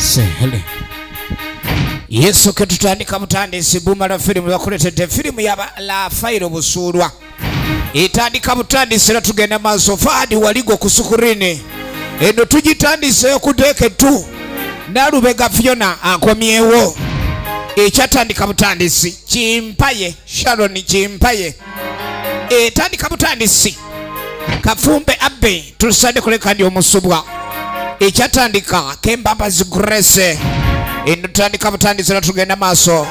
Sehele Yesu ketutandika mutandisi bumala filimu yakuletedde filimu la fairo busulwa itandika mutandisi era tugenda maaso faadi waligo ku sukurini eno tugitandise okudeke tu Nalubega Fiona akomyewo ekyatandika mutandisi Kimpaye Sharon Kimpaye etandika mutandisi Kafumbe Abe tulusande kuleka ndi omusubwa ekyatandika Kembabazi Grace eno tutandika mutandisi era tugenda maaso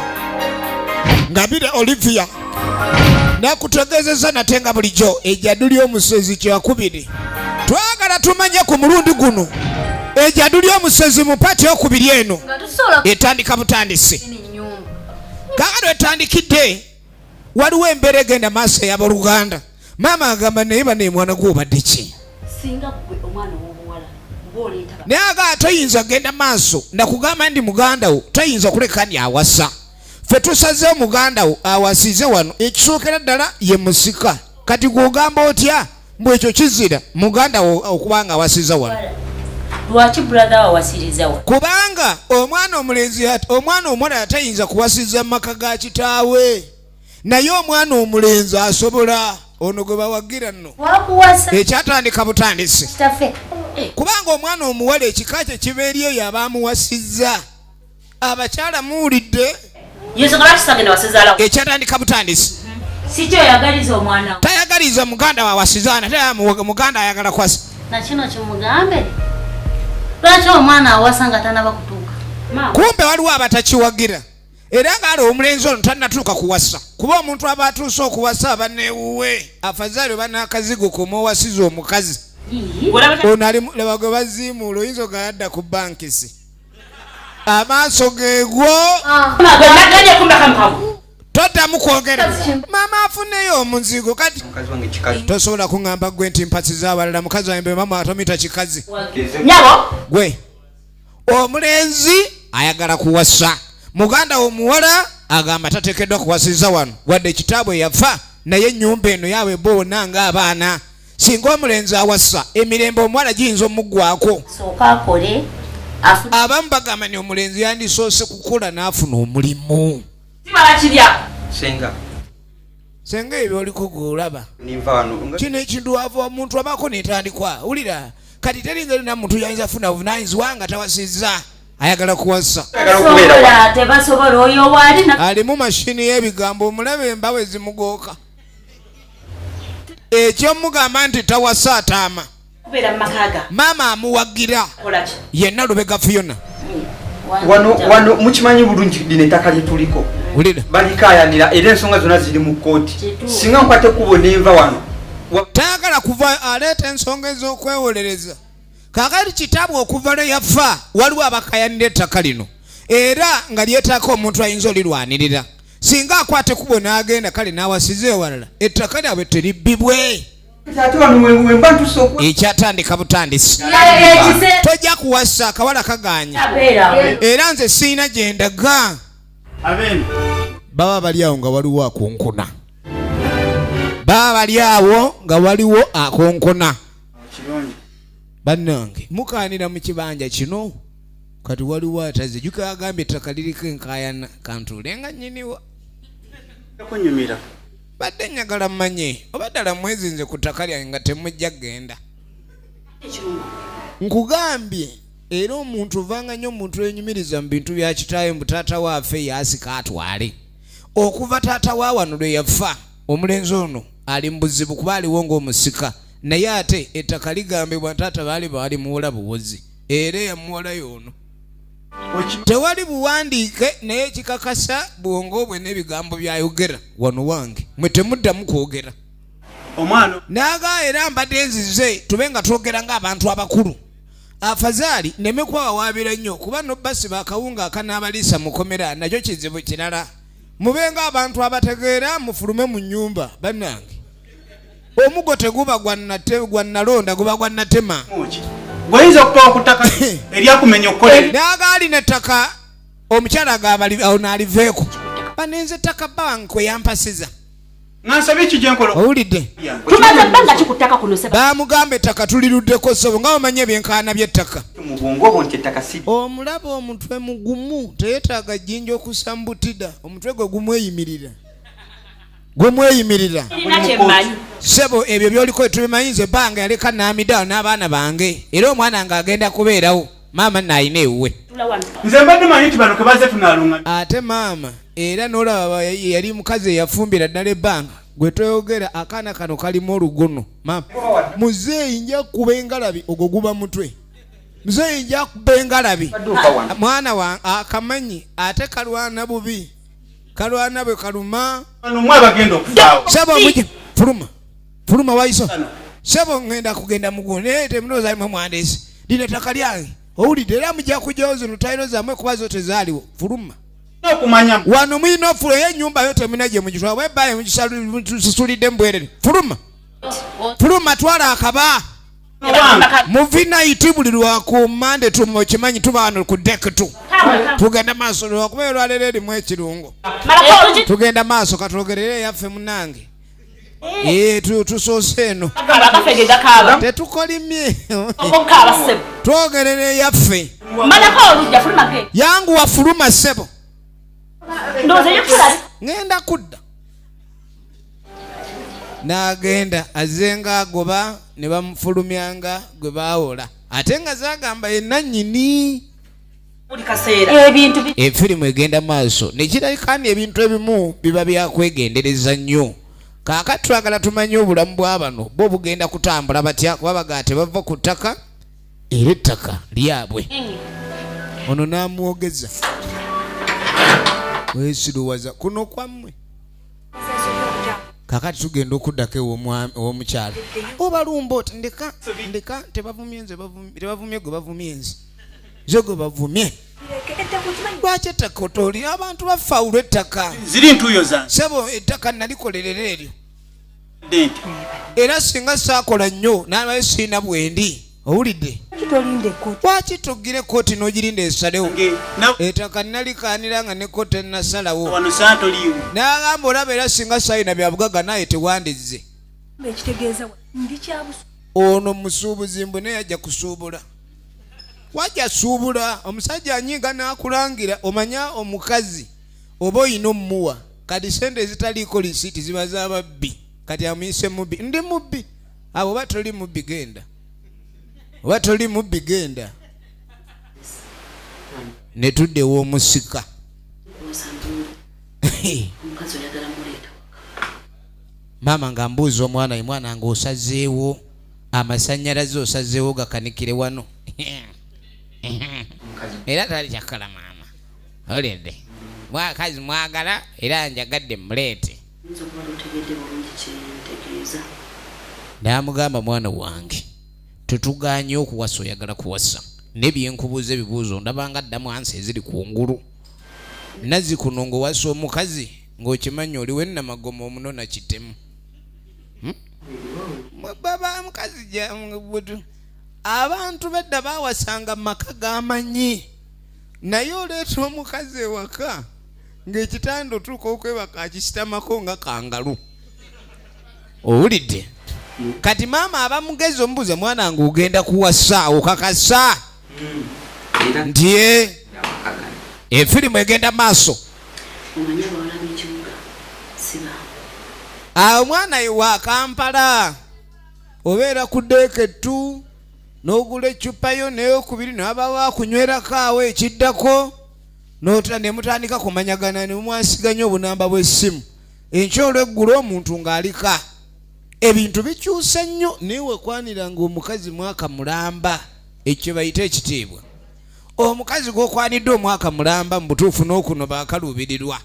Ngabire Olivia nakutegezeza natenga bulijjo ejjaduli Omusezi kyakubiri twagala tumanye ku mulundi guno ejjaduli Omusezi mu pati okubiri eno etandika mutandisi kaado etandikidde waliwo embeera egenda maaso ey'abaluganda maama agamba naye bane mwana gw'obadde ki singa gwe omwana w'obuwala ng'oleeta naye aga toyinza genda maaso nakugamba ndi muganda wo toyinza kuleka ndi awasa ffe tusazeewo muganda wo awasize wano ekisookera ddala ye musika kati gw'ogamba otya mbw ekyo kizira muganda wo okubanga awasiza wano lwaki brother awasiriza wa kubanga omwana omulenzi omwana omulala tayinza kuwasiza mu maka ga kitaawe naye omwana omulenzi asobola ono gwe bawagira nno ekyatandika butandisi kubanga omwana omuwala ekika kye kiba eri eyo abaamuwasizza abakyala muwulidde ekyatandika butandisi sikyoyagaliza omwana tayagaliza muganda wawasizana taya muganda ayagala kwasa nakino kimugambe lwaki omwana awasanga tanaba kutuuka kumbe waliwo abatakiwagira era ngaali omulenzi ono tannatuuka kuwasa kuba omuntu aba atuuse okuwasa abanewuwe afazaali banakazigo kumowasiza omukazi ono ali laba gwe baziimuula oyinza ogayadda ku bankisi amaaso geegwo toddamu kwogera maama afuneyo omuzigo kati tosobola kuŋŋamba gwe nti mpasi z'abalala mukazi wange mama atomita kikazi gwe omulenzi ayagala kuwasa muganda omuwala agamba tateekeddwa kuwasiza wano wadde ekitaabwe yafa naye ennyumba eno yawe boona ng'abaana singa omulenzi awasa emirembe omuwala giyinza omuggwako abamu bagamba ni omulenzi yandisoose kukula n'afuna omulimu senga ebyo oliko gwolaba kino ekintu ava omuntu abako netandikwa wulira kati teringeri na muntu yayinza funa buvunanyizibwa nga tawasizza ayagala kuwasa alimu mashini y'ebigambo omulaba embawe zimugooka ekyomugamba nti tawasa ataama maama amuwagira yenna Lubega Fiona wano mukimanyi bulungi lino ettaka lye tuliko balikayanira era ensonga zonna ziri mu kkooti singa nkwate kubo nenva wano tayagala kuva aleeta ensonga ez'okwewolereza kakati kitaabwe okuva lwe yafa waliwo abakayanira ettaka lino era nga lyetaako omuntu ayinza olirwanirira singa akwate kubo n'agenda kale n'awasiza ewalala ettaka lyabwe teribbibwe ekyatandika butandisi tojja kuwasa akawala kaganya era nze siina gyendaga baba bali awo nga waliwo akonkona baba bali awo nga waliwo akonkona bannange mukaanira mu kibanja kino kati waliwo ataze juka agambye ettaka liriko enkayana kantuulenga nnyiniwa kunyumira badde njagala mmanye oba ddala mwezi nze ku ttaka lyange nga temujja genda nkugambye era omuntu ovanga nnyo omuntu enyumiriza mu bintu bya kitaawe mbu taata waafe yaasika atwale okuva taata wa wano lwe yafa omulenzi ono ali mu buzibu kuba aliwo ng'omusika naye ate ettaka ligambibwa taata baali muwola buwozi era yamuwolayo ono tewali buwandiike naye ekikakasa bwongo bwe n'ebigambo byayogera wano wange mwe temuddamu kwogera omwana naaga era mbadde nzize tube nga twogera ng'abantu abakulu afazaali neme kubawawaabira nnyo kuba nobasi bakawunga akanaabaliisa mukomera nakyo kizibu kirala mube ng'abantu abategeera mufulume mu nnyumba bannange omugo teguba gwa nalonda guba gwa natema gweyinza okutowa ku ttaka eryakumenya okukola naaga alina ettaka omukyala agaba ono aliveeko banenze ettaka banko yampasiza Nansabe kijenkolo. Owulidde? Tumaze bbanga kikutaka kuno sebo. Bamugamba ettaka tuliruddeko ssebo nga omanye ebyenkaana by'ettaka. Mu bwongo bwo nti ettaka si. Omulaba omutwe mugumu teyeetaaga jjinja okusambutida omutwe gwe gumweyimirira. Gumweyimirira. Sebo ebyo by'oliko tubimanyi nze bbanga yaleka naamidaawo n'abaana bange era omwana ng'agenda kubeerawo maama nayina ewuwe. Nze mbadde manyi nti bano ke bazze tunaalunga. Ate maama era n'olaba yali mukazi eyafumbira ddala ebbanga gwe toyogera akaana kano kalimu olugono maama muzeeyi nja kuba engalabi ogwo guba mutwe muzeeyi nja kuba engalabi mwana wa akamanyi ate kalwana bubi kalwana bwe kaluma sebo mujja fuluma waiso sebo ngenda kugenda mugone temunoza mwe mwandesi lino ettaka lyange owulidde era mujja kujjawo zino tayino zammwe kuba zo tezaaliwo fuluma wano mulina ofulo y'ennyumba yo temuna gye mugitwala bwebaye mugisulidde mbwerere fuluma twala akaba muvinaiti buli lwakumande tukimanyi tuba wano ku dek tu tugenda maaso lwakuba olwaleero erimu ekirungo tugenda maaso katwogerere yaffe munange tusoose eno tetukolimye twogerere yaffe yanguwa fuluma sebo ngenda kudda n'agenda azenga agoba ne bamufulumyanga gwe baawola ate nga zagamba yenannyini efirimu egenda maaso nekirabikani ebintu ebimu biba byakwegendereza nnyo kaakati twagala tumanye obulamu bw'abano bo bugenda kutambula batya kuba bagaa tebava ku ttaka era ettaka lyabwe ono n'amwogeza wesiruwaza kuno kwammwe kakati tugenda okuddako ew'omukyalo obalumba oti ndeka tebavumye nze tebavumye gwe bavumye nze zo gwe bavumye lwaki ettaka otoli abantu bafawulwa ettaka ziri ntuuyo zange sebo ettaka nalikolerera eryo era singa saakola nnyo nabaye siina bwendi owulidde lwaki tugire kooti n'ogirinda esalewo ettaka nalikaanira nga ne kooti enasalawo n'agamba olaba era singa sayina byabugaga naye tewandizze ono musuubuzi mbu naye ajja kusuubula wajja suubula omusajja anyiga n'akulangira omanya omukazi oba oyina omumuwa kati sente ezitaliiko lisiiti ziba z'ababbi kati amuyise mubbi ndi mubbi abo oba toli mubbi genda oba toli mubbi genda ne tudde ew'omusika maama nga mbuuza omwana nga osazeewo amasannyalaze osazeewo gakanikire wano era tali kyakala maama olidde mwakazi mwagala era njagadde muleete n'amugamba mwana wange tetuganye okuwasa oyagala kuwasa nebyenkubuuza ebibuuzo ndabanga ddamu ansi eziri kungulu nazi kuno ng'owasa omukazi ng'okimanyi oliwo ennamagoma omunona kitemu baba mukazi jabutu abantu bedda bawasanga maka gamanyi naye oleeta omukazi ewaka ng'ekitanda otuuka okwebaka akisitamako nga kangalu owulidde kati maama abamugezi omubuuza mwana nga ogenda kuwasa okakasa nti efirimu egenda maaso awo omwana wa Kampala obeera ku deekettu n'ogula eccupa yo neyokubiri n'abawo akunywerako awo ekiddako ne mutandika kumanyagana ne mwasiganya obunamba bw'essimu enkya olw'eggulu omuntu ng'alika ebintu bikyuse nnyo naye wekwaniranga omukazi mwaka mulamba ekyo bayita ekitiibwa omukazi gw'okwanidde omwaka mulamba mu butuufu n'okuno baakaluubirirwa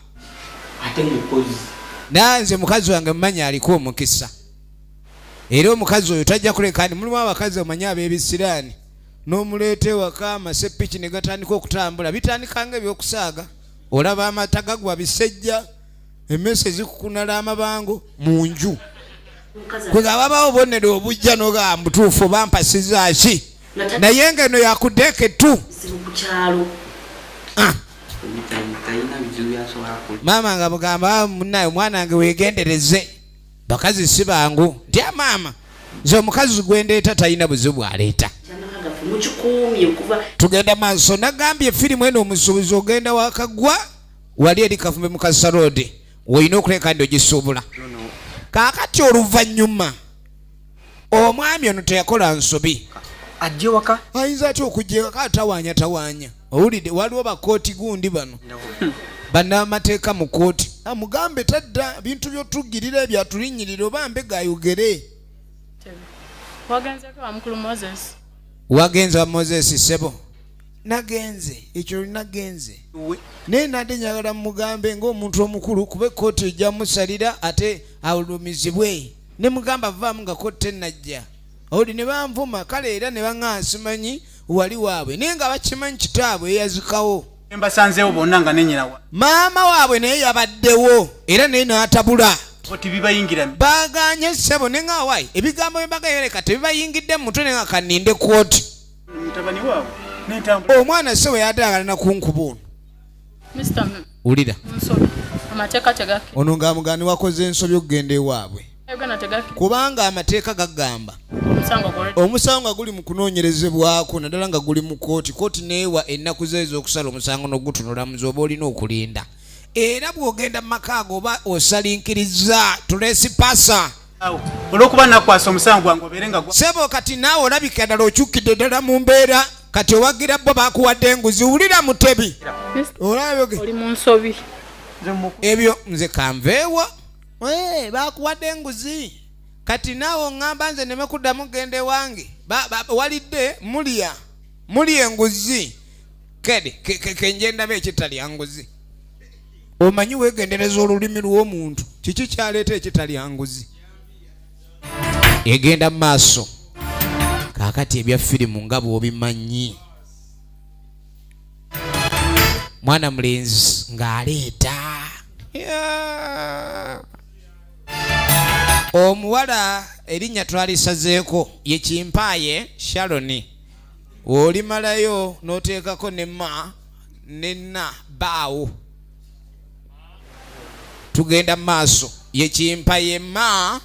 nanze mukazi wange mumanya aliko omukisa era omukazi oyo tajja kulekani mulimu abakazi omanya ab'ebisiraani n'omuleeta ewaka amasepiki ne gatandika okutambula bitandikanga ebyokusaaga olaba amata gagwa bisejja emmese zikukunala amabango mu nju kwega babawo bonere obujja n'ogamba butuufu bampasiza ki naye ngeno yakudeekettu maama nga mugamba munaye omwana wange weegendereze bakazi si bangu ntya maama nze omukazi gwendeeta talina buzibu aleeta tugenda maaso nagambye firimu eno omusuubuzi ogenda wakagwa wali eri Kavumbe mu Kasarodi olina okuleka ndi ogisuubula kaakati oluvannyuma omwami ono teyakola nsobi ajje waka ayinza atya okujja ewaka tawaanya owulidde waliwo bakooti gundi bano bannamateeka mu kooti amugambe tadda bintu by'otugirira ebyatulinyirira oba mbega ayogere wagenze wa Moses sebo nagenze ekyo nagenze naye nadde njagala mugambe ng'omuntu omukulu kuba ekkooti ejja musalira ate awulumizibwe ne mugamba vaamu nga kooti tennajja oli ne banvuma kale era ne baŋŋansi manyi wali waabwe naye nga bakimanyi kitaabwe eyazikawo mbasanzeewo bonna nga nenyinawa maama waabwe naye yabaddewo era naye n'atabula oti bibayingira baganye ssebo ne nga wayi ebigambo bye bagayoleka tebibayingidde mu mutwe ne nga kaninde kooti mutabani waabwe n'entambula omwana ssebo yaddaagala na kunkuba ono wulira ono ng'amugani wakoze ensobi okugenda ewaabwe kubanga amateeka gagamba omusango nga guli mu kunoonyerezebwako naddala nga guli mu kooti neewa ennaku zeezo okusala omusango n'ogutunulamuzi oba olina okulinda era bw'ogenda mu maka ago oba osalinkiriza tulesipasa olw'okuba nakwasa omusango gwange obeere nga sebo kati naawe olabika ddala okyukkidde ddala mu mbeera kati owagira bo bakuwadde enguzi wulira mutebi olabyoge oli mu nsobi ebyo nze kanveewa bakuwadde enguzi kati naawe oŋŋamba nze neme kuddamu gende wange walidde mulya enguzi kede kenjendaba ekitalya nguzi omanyi weegendereza olulimi lw'omuntu kiki kyaleeta ekitalya nguzi egenda mu maaso kaakati ebya firimu nga bw'obimanyi mwana mulenzi ng'aleeta omuwala erinnya twalisazeeko ye Kimpaaye Sharoni olimalayo n'oteekako ne ma ne na baawo tugenda mu maaso ye Kimpaaye ma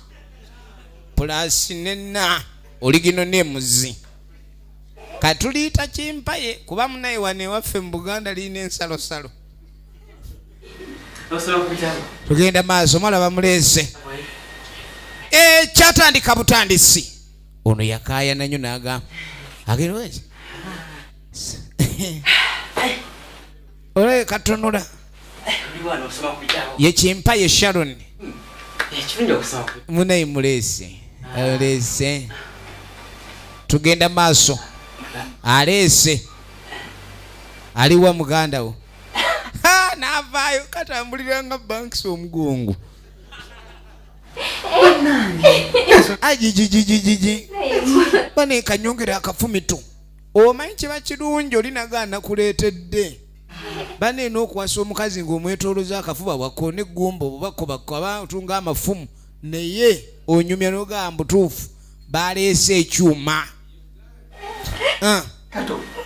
plus ne na oligino nemuzi katuliyita Kimpaaye kuba munaye wane waffe mu Buganda lirina ensalosalo tugenda maaso mwalaba muleese kyatandika butandisi ono yakaaya nanyo nagamba agenwezi olabye katonula ye Kimpaaye Sharon munaye muleese aleese tugenda maaso aleese aliwa muganda wo n'avaayo katambulira nga banks omugongo ajijijijiji bane kanyongera akafumito omanyi kiba kirungi olinagaana kuleetedde bane n'okuwasa omukazi ng'omwetooloza akafuba bwako neggumba obubakoba otunga amafumu naye onyumya n'ogamba butuufu baleese ekyuma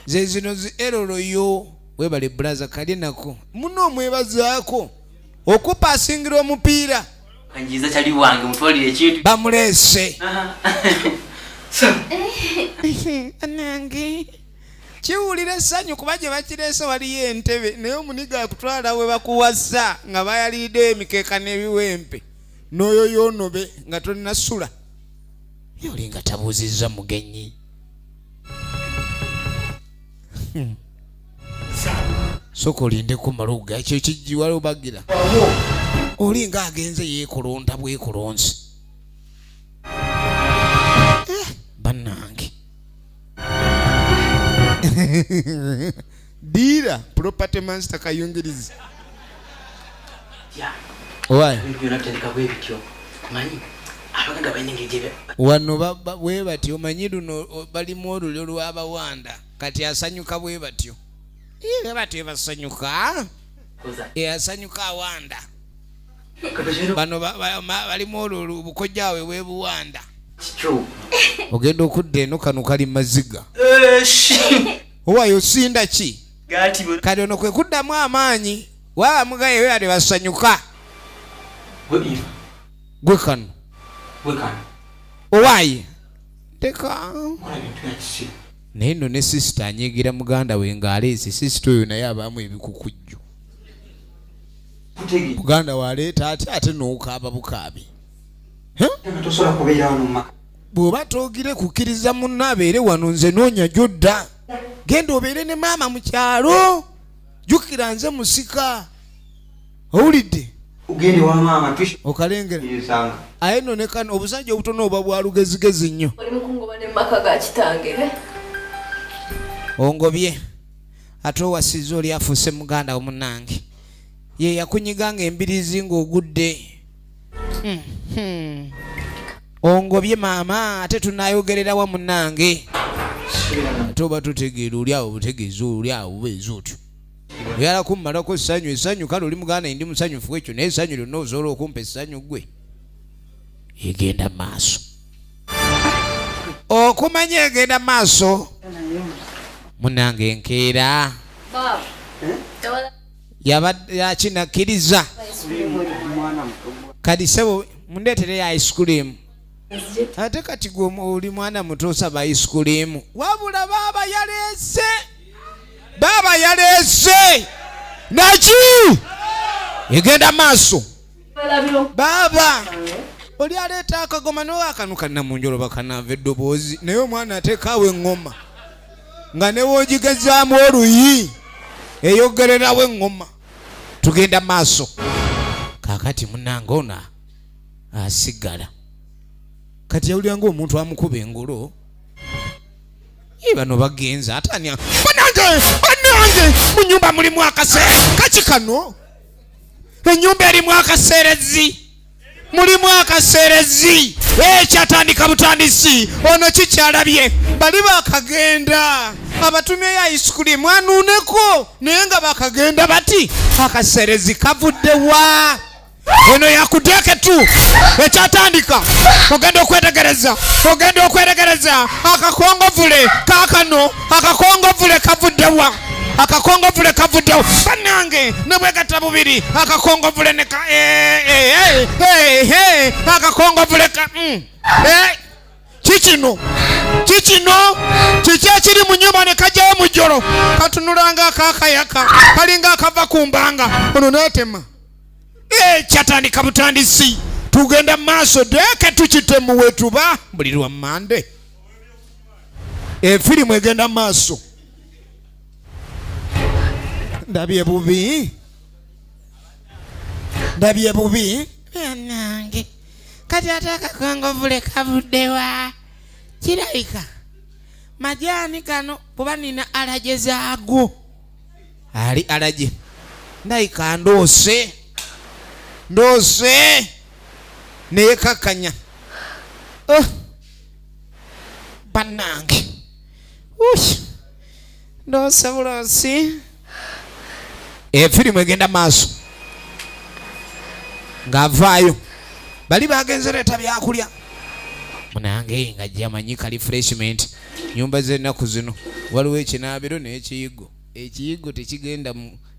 ze zino zi eroloyo webale bulaza kalye nako muno omwebazaako okupasingira omupiira kanjiza chali wange mutwalire ekintu bamuleese anange kiwulira essanyu kuba gye bakireese waliyo entebe naye omuniga akutwala we bakuwasa nga bayalidde emikeeka n'ebiwempe n'oyo yonobe nga tolinasula yoli nga tabuuzizza mugenyi soko olindeko maluga ekyo kijiwala obagira oli nga agenze yeekolonda bwekolonzi bannange diira property master kayungirizi wano bwe batyo omanyi luno balimu olulyo lw'abawanda kati asanyuka bwe batyo bwe batyo basanyuka asanyuka awanda bano balimu olwo bukojjaawe bwebuwanda ogenda okudda eno kano kali maziga owayo osinda ki kati ono kwe kuddamu amaanyi waba mugaye we ate basanyuka gwe kano wekana owaye teka kola bintu yakisi neno ne sister anyigira muganda we ngaleese sister oyo naye abamu ebikukujju kutegi muganda waleeta ate n'okaaba bukaabi tosobola kubeera wano mumaka bw'oba toogire kukkiriza munno abeere wano nze noonya gyodda genda obeere ne maama mu kyalo jjukira nze musika owulidde ugende wa maama okalengera aye nno ne kano obusajja obutono oba bwa lugezigezi nnyo oli mukungoba ne maka ga kitange ongobye ate owasiza oli afuuse muganda wo munnange ye yakunyiganga embirizi ng'ogudde ongobye maama ate tunayogerera wa munnange ate oba tutegeera oli awo butegeeza oli awo bubeeza otyo oyala kummalako essanyu kale oli muganda ndi musanyufu ekyo naye essanyu lyonna osobola okumpa essanyu gwe egenda maaso okumanya egenda maaso munnange enkeera yabadde yakinakkiriza kati sebo mundeetere ice cream ate kati gwe oli mwana muto osaba ice cream wabula baaba yaleese naki egenda maaso baaba oli aleeta akagoma nowe akanukanna mu njolo bakanava eddoboozi naye omwana ateekaawo eŋŋoma nga newoogigezaamu oluyi eyogererawo eŋŋoma tugenda maaso kaakati munnange ono asigala kati yawuliranga omuntu amukuba engolo bano bagenza atanya banange mu nyumba mulimu akaseere kaki kano ennyumba erimu akaseerezi mulimu akaseerezi kyatandika butandisi ono kikyalabye bali bakagenda abatumyeyo ice cream anuuneko naye nga bakagenda bati akaseerezi kavuddewa eno yakuteeke tu ekyatandika ogenda okwetegereza akakongovule kaakano akakongovule kavuddewa bannange nebwegatta bubiri akakongovule neka akakongovule kikino kiki ekiri mu nyumba ne kajjayo mu jjolo katunulanga akaakayaka kalinga akava ku mbanga ono neetema kyatandika butandisi tugenda maaso deeke tukitemu wetuba buli lwa mande efirimu egenda maaso ndabye bubi nange kati ate akakongovule kavuddewa kirabika majaani gano kuba nina alaje zaago ali alaje ndayika ndoose neyekakanya bannange ndoose bulosi efirimu egenda maaso ng'avaayo bali bagenze leeta byakulya munange nga gyamanyika refreshment nyumba z'ennaku zino waliwo ekinaabiro n'ekiyigo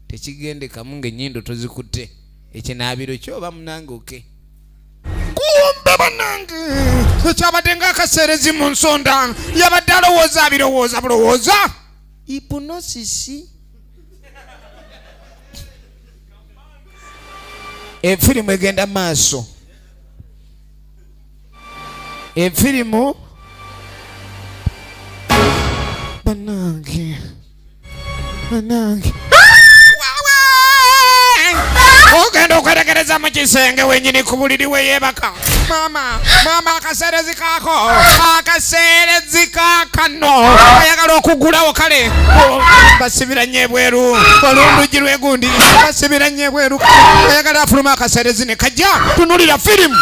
tekigendekamu ng'ennyindo tozikutte ekinaabiro kyoba munange kumbe bannange ekyabadde ng'akaseerezi mu nsonda yabadde alowooza bulowooza hipunosisi efirimu egenda maaso efirimu bannange ogenda okwetegereza mu kisenge wenyini ku buliri weyeebaka maama akaseerezi kaakano ayagala okugulawo kale basibira nnyo ebweru olundugi lwegundi basibira nnyo ebweru ayagala afuluma akaseerezi ne kajja tunulira firimu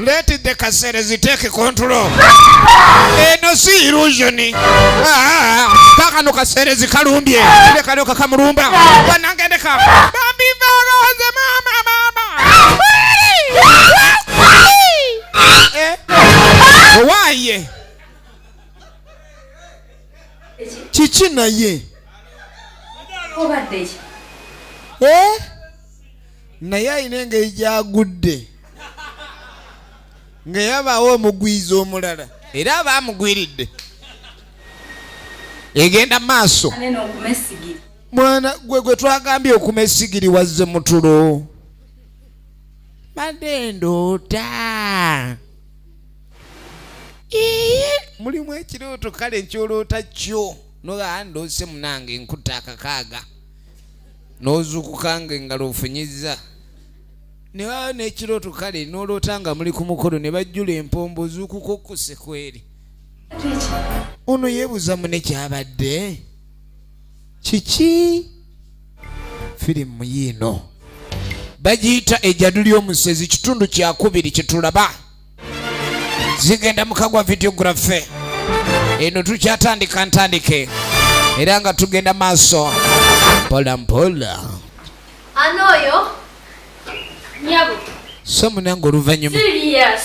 leetidde kaseerezi teeke kontrolo eno si illusioni kaakano kaseerezi kalumbye lekalyoka kamulumba banangendeka bambivaaoze maama owaye kiki naye obadde naye ayina engeri gyagudde ngeyabaawo omugwiza omulala era abamugwiridde egenda maaso mwana gwe twagambye okuma essigiri wazze mutulo badde ndoota mulimu ekirooto kale nkyoloota kyo nogaa ndoose munange nkutta akakaaga n'ozuukukanga engalo ofunyizza ne waba n'ekirooto kale n'oloota nga muli ku mukolo ne bajjula empombo ozuukuka okusse kweri ono yeebuuza mune kyabadde kiki firimu yiino bagiyita ejjadu ly'omusezi kitundu kyakubiri kyetulaba zigenda mukagwa videographe eno tukyatandika ntandike era nga tugenda maaso mpola mpola Anoyo. Nyabo. so munange oluvannyuma Serious.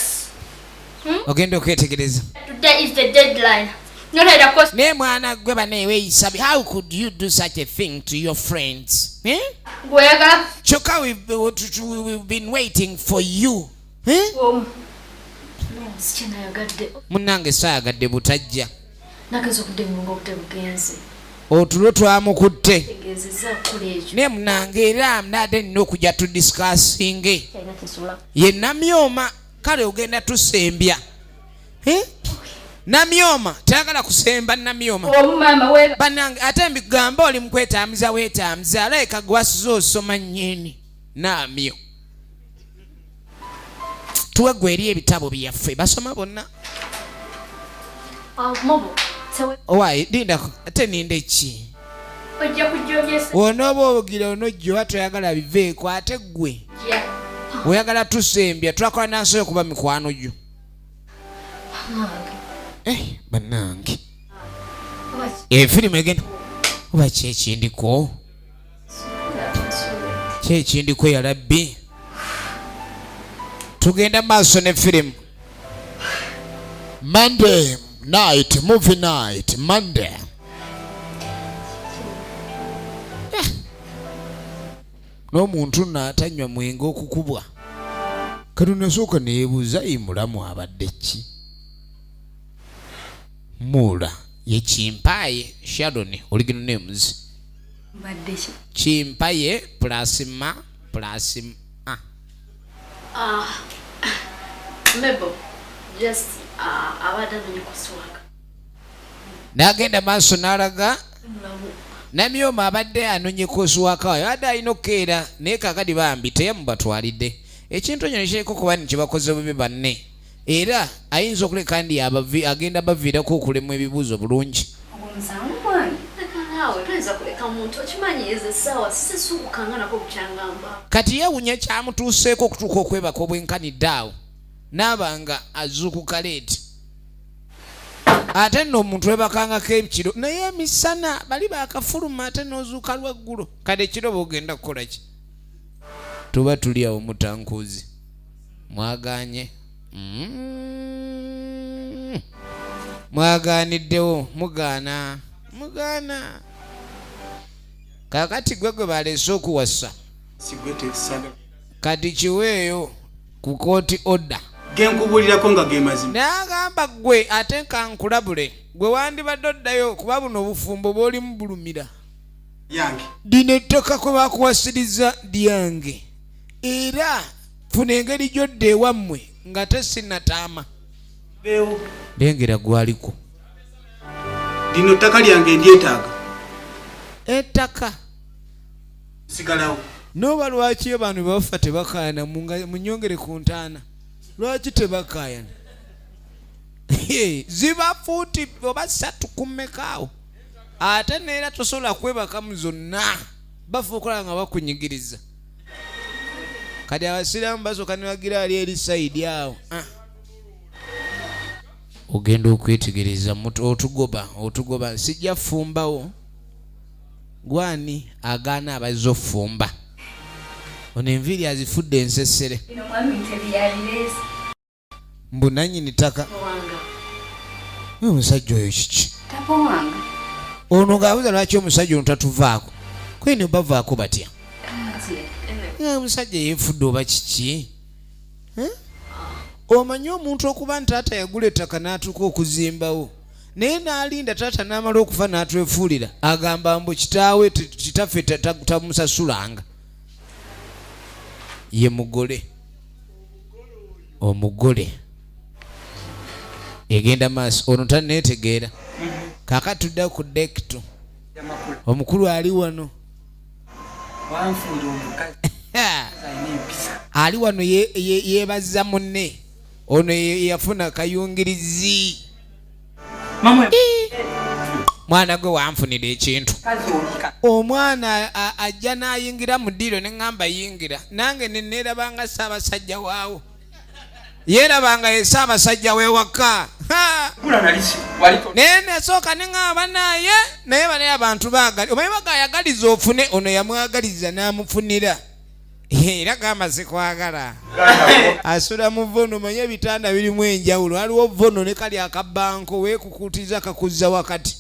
ogenda okwetegereza Today is the deadline. Not at the cost. naye mwana gwe baneeweeyisabi how could you do such a thing to your friends Gwega. kyokka we've been waiting for you Sichana yagadde. munange saayagadde butajja Nakazo kudenga obutebugenze. otulo twamukutte Tegezeza kulejo. naye munange era nade nina okujja tudisikasinge Kaina kisula. ye namyoma kale ogenda tusembya namyoma tayagala kusemba namyoma Mama we. banange ate mbigamba oli mukwetamiza wetamiza alabika gwasiza osoma nnyini namyo tuwegwe eri ebitabo byaffe basoma bonna Mobo. Sawe. owaayi linda ate ninde ki Ojja kujogesa. onooba obugira onojjowa toyagala biveeko ate ggwe oyagala tusembya twakola nansobola okuba mikwano gyo bannange efirimu egenda oba kyekindiko kyekindiko yalabbi tugenda maaso ne firimu Monday night movie night Monday n'omuntu n'atanywa mwenge okukubwa kati nasooka neebuuza mulamu abadde ki mula ye kimpaye Sharon original names Baddeshi. kimpaye plasma Mebo. Just abada nyikuswaka. n'agenda maaso n'alaga Mulamu. namyoma abadde anonyeka oswaka wayo adde alina okukeera naye kakadi bambi teyamubatwalidde ekintu ekyo nekireko kuba nikibakoze bubi banne era ayinza okuleka ndi agenda baviirako okulemu ebibuuzo bulungi kati yewunya kyamutuuseeko okutuuka okwebaka obwenkanidde awo naabanga azuukuka leeti ate nno omuntu webakangako ekiro naye emisana bali bakafuluma ate n'ozuuka lweggulo kade ekiro boogenda kukola ki tuba tuli awo mutankuuzi mwaganye mwaganiddewo mugaana kakati gwe baleese okuwasa kati kiweeyo ku kooti order genkubulirako nga gemazima n'agamba gwe ate kankulabule gwe wandibadde oddayo kuba buno obufumbo bw'olimu bulumira yange dino ettaka kwe bakuwasiriza lyange era funa engeri gy'odda ewammwe nga tesinataama beewo lengera gwaliko lino ttaka lyange ndyetaaga ettaka sigalawo nooba lwaki abantu bebafa tebakaayana munyongere ku ntaana lwaki tebakaayana ziba fuuti oba 3 ku mmekaawo ate neera tosobola kwebakamu zonna bafuukola nga bakunyigiriza kati abasiraamu basooka ne bagira ali eri sayidi awo ogenda okwetegereza otugoba sijja fumbawo gwani agaana abazze ofumba ono enviiri azifudde ensesere mbu nannyini ttaka omusajja oyo kiki ono ngaabuuza lwaki omusajja ono tatuvaako kwene bavaako batya omusajja yeefudde oba kiki omanyi omuntu okuba nti taata yagula ettaka n'atuuka okuzimbawo naye n'alinda taata n'amala okufa n'atwefuulira agamba mbu kitaawe kitaffe tamusasulanga ye mugole omugole egenda maaso ono tanneetegeera kaakati tudda ku dekito omukulu ali wano ali wano yeebaza munne ono yafuna kayungirizi mwana gwe wanfunira ekintu omwana ajja n'ayingira mu ddiiro ne ŋŋamba yingira nange neneerabanga ssaabasajja waawo yeerabanga ye ssaabasajja wewaka naye nasooka ne ŋŋamba naye banaye abantu baagali omanyi bagayagaliza ofune ono yamwagaliza n'amufunira era gamaze kwagala asula mu vono omanye ebitanda birimu enjawulo waliwo vono ne kali akabanko weekukutiza kakuzza wakati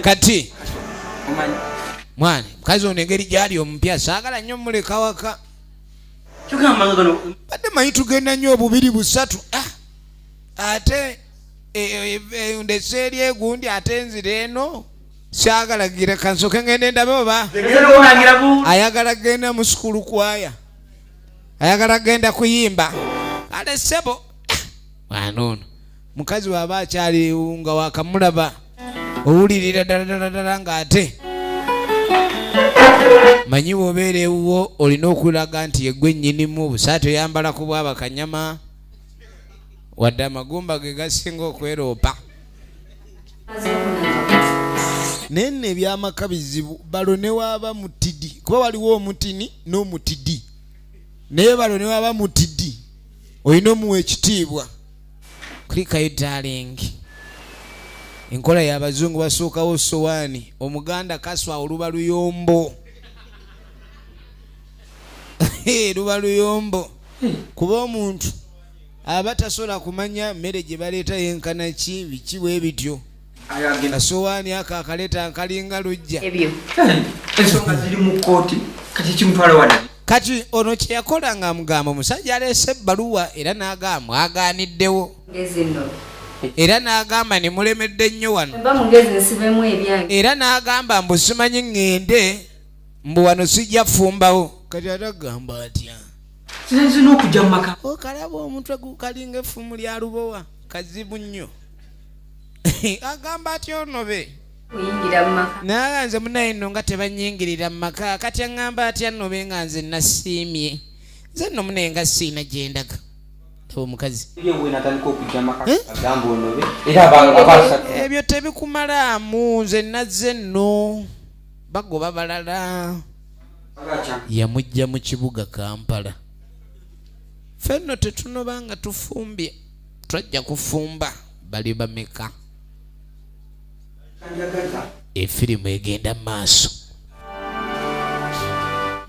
kati mwana mukazi ono engeri gyali omupya saagala nnyo muleka waka badde manyi tugenda nnyo obubiri busatu ate ndeseeri egundi ate nzira eno saagala gira kansoke ngende ndabe oba ayagala genda mu sukulu kwaya ayagala genda kuyimba kale sebo mwana ono mukazi waaba akyali nga wakamulaba owulirira ddala ng'ate manyi bw'obeera ewuwo olina okulaga nti yeggwe nnyinimu obusaati oyambala ku bwabakanyama wadde amagumba ge gasinga okweroopa naye nno ebyamaka bizibu balo ne waaba mutidi kuba waliwo omutini n'omutidi naye balo ne waaba mutidi olina omuwa ekitiibwa kulikayo darling enkola y'abazungu basookawo sowaani omuganda kaswa oluba luyombo luba luyombo kuba omuntu aba tasobola kumanya mmere gye baleeta yenkana ki biki bwe bityo kasowaani ako akaleeta nkalinga lujja ensonga ziri mu kkooti kati kimutwala wadde kati ono kye yakola nga amugamba omusajja aleese ebbaluwa era n'agamba agaaniddewo era n'agamba ne mulemedde nnyo wano era n'agamba mbu simanyi ŋŋende mbu wano sijja fumbawo kati atagamba atya sinzina okujja mu maka okalaba omutwe gukalinga effumu lya lubowa kazibu nnyo agamba atya onobe naye nze munaye nno nga tebanyingirira mu maka kati aŋŋamba atya nnobe nga nze nasiimye nze nno munaye nga siina gye ndaga omukazi ebyo tebikumalamu nze nazze nno bagoba balala yamujja mu kibuga Kampala fenno tetunoba nga tufumbye twajja kufumba bali bameka efirimu egenda maaso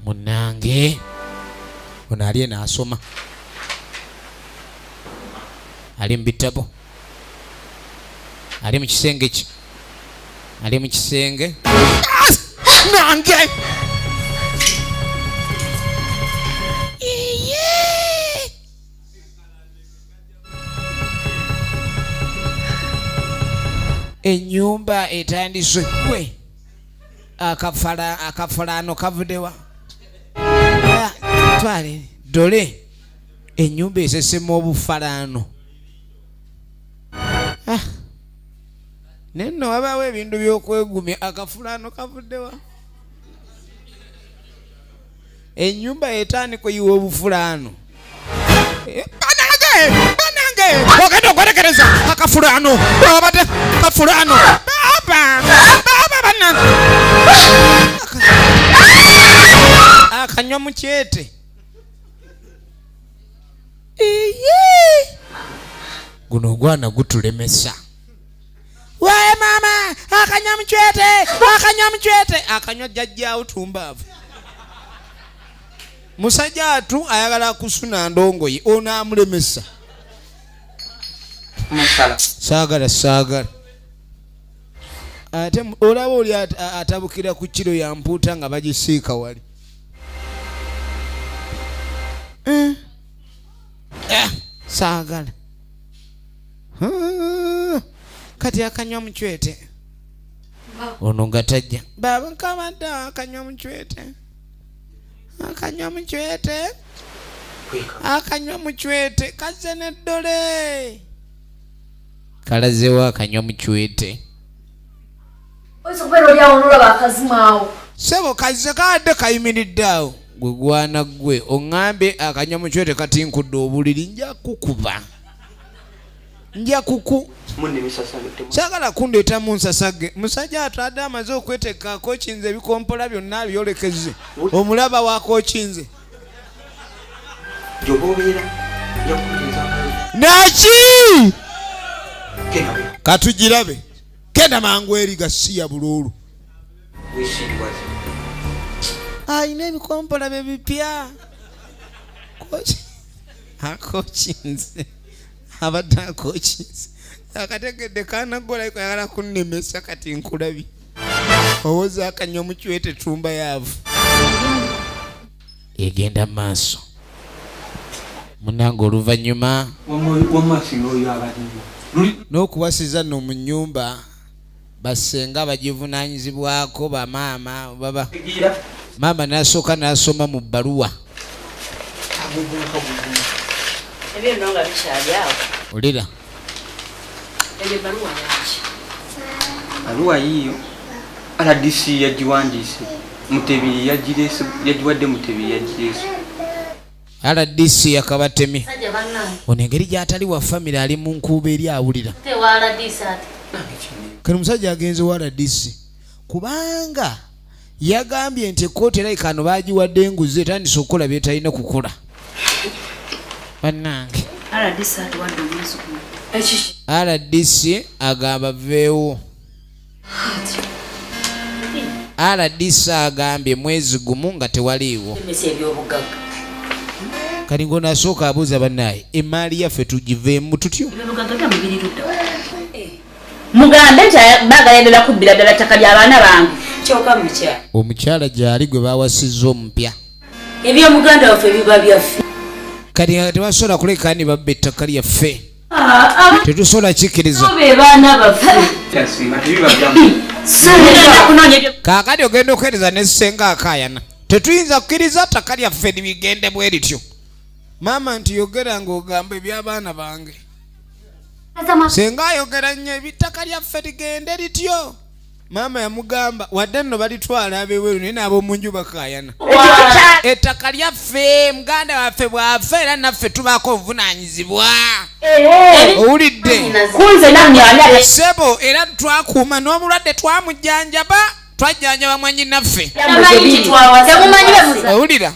munange ono ali naasoma ali mu bitabo ali mu kisenge ki ali mu kisenge nange ennyumba etandise gwe akafalaano kavudewa twale dole ennyumba esesemu obufalaano nenno wabaawo ebintu by'okwegumya akafulaano kavuddewa ennyumba etandika yiwa obufulaano banange ogenda okwerekereza akafulaano abadde kafulaano baba banange akanywa mukyete guno ogwana gutulemesa wae mama akanywa mukyete akanywa jjajjaawo tumbaavu musajja atu ayagala kusuna ndongoye ono amulemesa saagala ate olaba oli atabukira ku kiro ya mpuuta nga bagisiika wali saagala kati akanywa muchwete ono nga tajja baba nkabadda akanywa muchwete akanywa muchwete kaze neddole kalazewo akanywa muchwete sebo kaze kadde kayimiridde awo gwe gwana gwe oŋŋambe akanywa muchwete kati nkudde obuliri nja kukuba saagala kundeeta mu nsasage musajja atadde amaze okweteeka kokinze ebikompola byonna byolekeze omulaba wakokinze naki katugirabe kenda mangu eri gasiya bululu ayina ebikompola bye bipya akokinze abadde akokinze akategedde kanagolayiko yagala kunnemesa kati nkulabi owoza akanywa muchwete tumba yaavu egenda maaso munange oluvannyuma n'okuwasiza nno mu nnyumba basenga bagivunaanyizibwako bamaama baba maama n'asooka n'asoma mu bbaluwa ebyo nga bikyali awo olira ebyo baluwa yaki baluwa yiyo RDC yagiwandiise Mutebi yagiwadde Mutebi yagireese RDC yakabatemi ono engeri gy'atali wa famire ali mu nkuuba eri awulira kati musajja agenze wa RDC kubanga yagambye nti ekkooti erayika ano baagiwadde enguzi etandise okukola byetalina kukola bannange RDC agamba veewo RDC agambye mwezi gumu nga tewaliiwo kati ng'onasooka abuuza bannaye emaali yaffe tugiveemu tutyo mugambe nti baagala kubbira ddala ttaka ly'abaana bange kyokka mukyala omukyala gy'ali gwe baawasizza omupya ebyomuganda waffe biba byaffe kati tebasobola kuleka ni babba ettaka lyaffe tetusobola kikkiriza be baana baffe kaakati ogenda okuweereza ne ssenga akaayana tetuyinza kukkiriza ttaka lyaffe libigende bwe lityo maama nti yogera ng'ogamba eby'abaana bange senga ayogera nnyo ebittaka lyaffe ligende lityo maama yamugamba wadde nno balitwala ab'ebweru naye n'ab'omu nju bakaayana ettaka lyaffe muganda waffe bw'afa era naffe tubaako obuvunaanyizibwa owulidde sebo era twakuuma n'omulwadde twamujjanjaba twajjanjaba mwannyinaffe owulira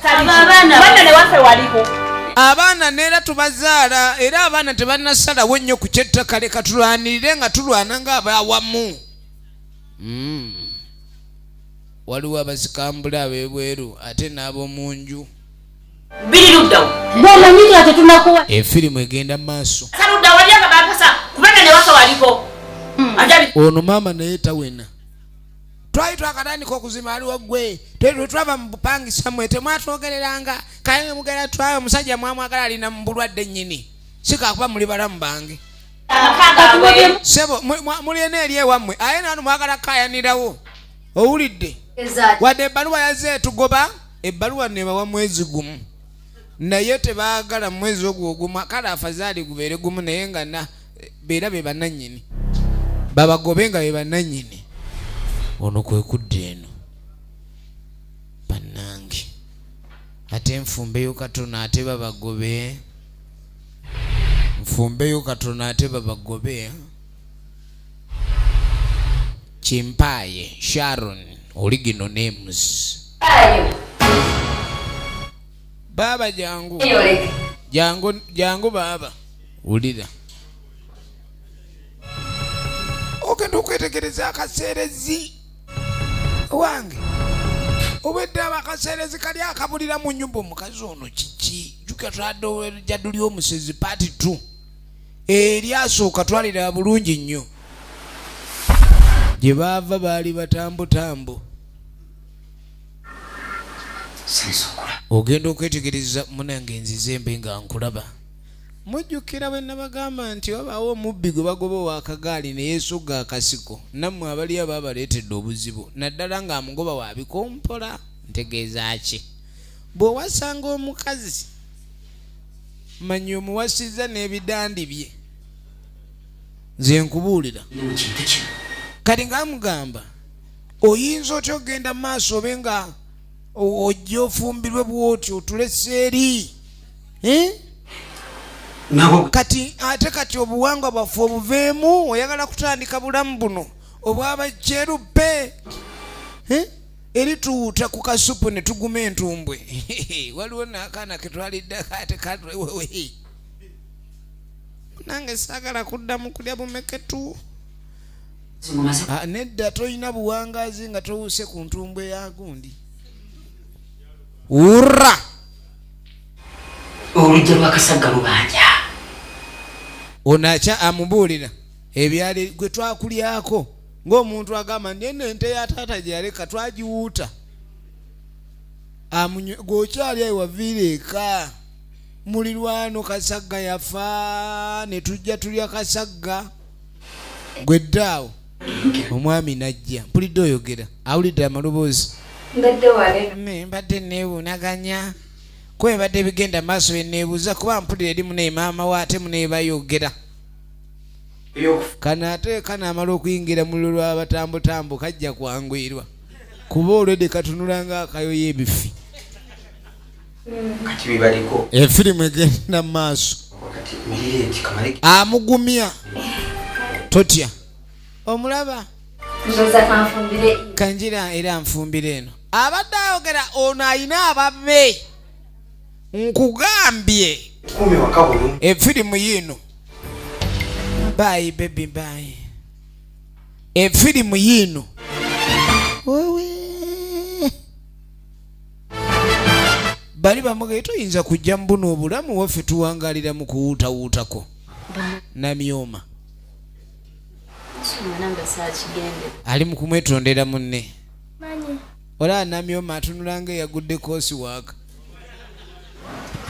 abaana neera tubazaala era abaana tebannasalawo ennyo ku kyettaka leka tulwanirire nga tulwana ng'abaawamu waliwo abasikambule ab'ebweru ate n'ab'omu nju efirimu egenda mu maaso ono maama naye tawena twali twakatandika okuzima aliwo gwe twava mu bupangisa mwe temwatwogereranga kaye mugera twawe omusajja mwamwagala alina mu bulwadde nnyini sikakuba muli balamu bange sebo muliena eri ewammwe aye nanu mwagala kayanirawo owulidde wadde ebbaluwa yazeetugoba ebbaluwa nebawa mwezi gumu naye tebaagala mu mwezi ogwo ogumu kale afazaali gubeere gumu naye nga beera be bannannyini babagobe nga be bannannyini ono kwe kudde eno bannange ate nfumbeyo katono ate babagobe nfumbeyo katono ate babagobe Kimpaaye Sharon original names baba jangu baba ulira ogenda okwetegereza akaseerezi wange obwedde abakaseerezi kali akabulira mu nnyumba omukazi ono kiki jjuka twadde jaduli Omusezi paati 2 eryasooka twalira bulungi nnyo gye baava baali batambutambu ogenda okwetegereza munange nzize mbe nga nkulaba mujjukira bwe nabagamba nti wabaawo omubbi gwe bagoba ow'akagaali ne yeesogga akasiko nammwe abali abo abaleetedde obuzibu naddala ng'amugoba wa bikompola ntegeeza ki bw'owasanga omukazi manyi omuwasizza n'ebidandi bye nze nkubuulira kati ng'amugamba oyinza otya ogenda mu maaso obe nga ojja ofumbirwe bw'otyo otulese eri kati ate kati obuwangwa bwaffe obuveemu oyagala kutandika bulamu buno obwabajjeruppe eri tuwuuta ku kasupu ne tuguma entumbwe waliwo n'akaana ke twalidde ate katwewewe nange saagala kuddamu kulya bumeketu nedda toyina buwangaazi nga towuuse ku ntumbwe ya gundi urra olujja lwakasagga lubanja onaca amubuulira ebyali gwe twakulyako ng'omuntu agamba ndyeno ente ya taata gye yaleka twagiwuuta gwokyali ayi waviira eka mulirwano kasagga yafa ne tujja tulya kasagga gwe ddaawo omwami najja mpulidde oyogera awulidde amaloboozi mbadde neewunaganya kuba ebadde bigenda maaso eneebuuza kuba mpulira erimu ne maama we ate muneebayogera kana ate kanaamala okuyingira muliro lw'abatambutambu kajja kwangwirwa kuba olwedde katunulanga akayoyo ebifi efirimu egenda mu maaso amugumya totya omulaba kanjira era nfumbire eno abadde ayogera ono ayina ababbe nkugambye efirimu yino bayi bebi bayi efirimu yino bali bamugaye toyinza kujja mu buno obulamu waffe tuwangalira mu kuwuutawuutako namyoma ali mu kumwetondera munne olaba namyoma atunulanga eyagudde koosi waaka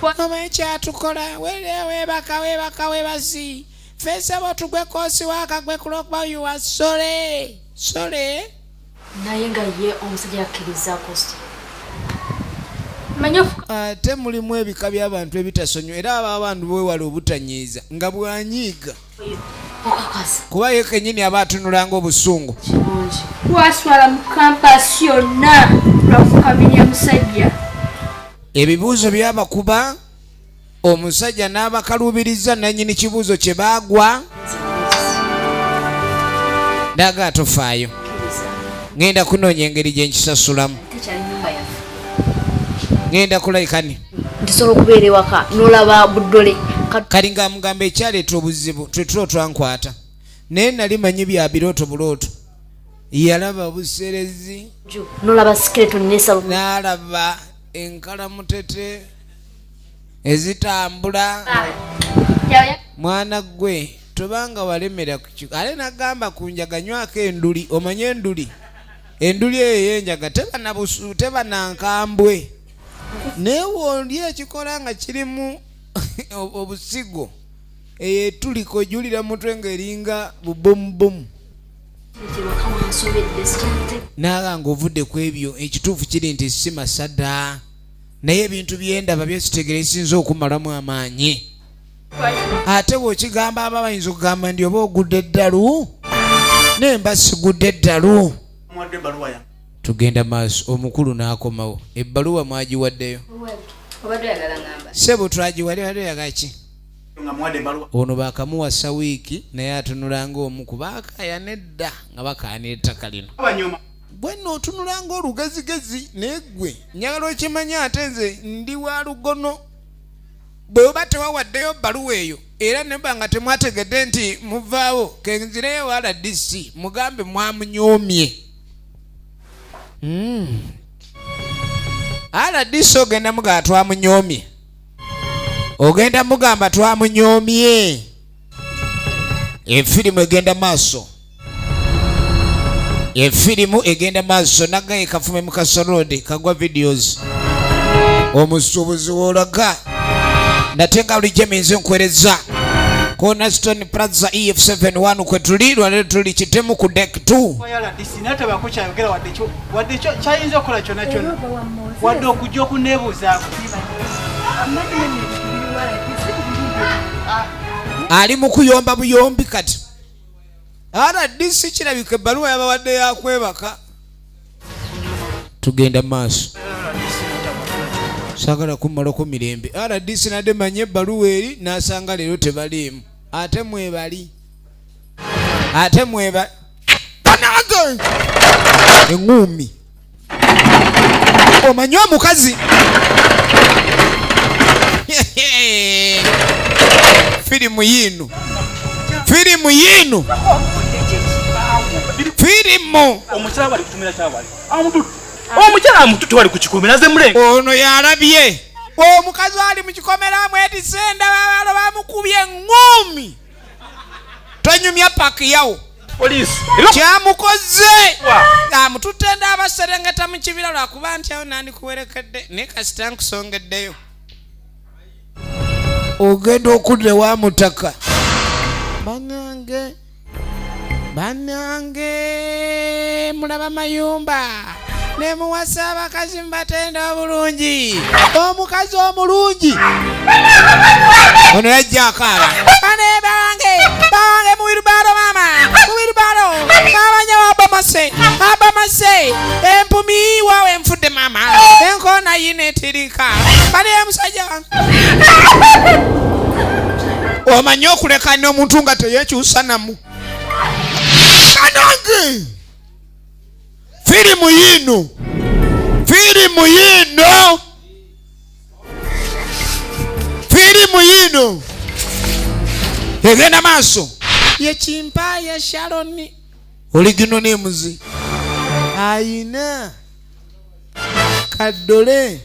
omanyi kyatukola weebaka weebasi fesebo tugwe koosi waaka gwe kulokuba yuwa sole naye nga ye omusajja akkiriza kosti ate mulimu ebika by'abantu ebitasonyiwa era aba abantu bwewala obutanyiiza nga bwanyiiga kuba ye kennyini aba atunulanga obusungu waswala mu kampasi yonna lwakukamenya musajja ebibuuzo byabakuba omusajja n'abakalubiriza nannyini kibuuzo kye baagwa ndaga atofaayo ngenda kunoonya engeri gye nkisasulamu ngenda kulayikani ndisobola okubeera ewaka n'olaba buddole kali ng'amugamba ekyaleeta obuzibu twe tulo twankwata naye nali manyi bya birooto bulooto yalaba obuserezi n'olaba skeleton nesalo n'alaba enkalamutete ezitambula mwana gwe tobanga walemera ale nagamba kunjaganywako enduli omanye enduli eyo yenjaga teba nankambwe naye wondi ekikola nga kirimu obusigo eyetuliko julira mutwe ng'eringa bubomubomu naga ng'ovudde ku ebyo ekituufu kiri nti si masada naye ebintu byendaba byesitegera esinza okumalamu amaanyi ate bw'okigamba aba bayinza okugamba ndi oba ogudde eddalu naye mba sigudde eddalu tugenda maaso omukulu n'akomawo ebbaluwa mwagiwaddeyo sebo twagiwadde yagaki ono bakamuwasa wiiki naye atunulanga omu ku baakaya nedda nga bakaanira ettaka lino bwe nno otunulanga olugezigezi naye ggwe njagala okimanya ate nze ndi wa lugono bwe oba tewawaddeyo bbaluwa eyo era neba nga temwategedde nti muvaawo kenzireyo RDC mugambe mwamunyoomye RDC ogenda mugamba twamunyoomye ogenda mugamba twamunyoomye efirimu egenda maaso egenda maaso nagaye kafume mukasorode kagwa videos omusuubuzi wolaga Natenga ulijemizi nkwereza Kona Stone Plaza EF71 kwetuli lwalero tuli kitemu ku deck 2 Wayala disinata bakocha yogera wadde chayinza okola kyonna kyonna wadde okujja okuneebuuzaako ali mu kuyomba buyombi kati RDC kirabika ebbaluwa yabawadde yakwebaka tugenda maaso sagala kumalako mirembe RDC nadde manye ebbaluwa eri n'asanga leero tebaliimu ate mwebali panage eŋŋumi omanyi omukazi firimu yino omukyala bali kutumira kyabali omukyala amututu bali kukikomera ze mulengo ono yalabye omukazi ali mu kikomera amwetisenda babalo bamukubye eŋŋumi tonyumya paki yawo polisi kyamukoze amututenda abaserengeta mu kibira lwakuba nti awo nandikuwerekedde naye kasita nkusongeddeyo ogenda okudde wa mutaka banange mulaba mayumba nemuwasa abakazi mbatenda obulungi omukazi omulungi ono yajja akaala bane bange muwirubalo mama muwirubalo babanya abamase empumi wawe enfudde mama enkona yina etirika bane musajja omanyi okulekana omuntu nga teyekyusanamu kanange firimu yino egenda maaso yekimpa ya Sharoni oligino nemuzi ayina kaddole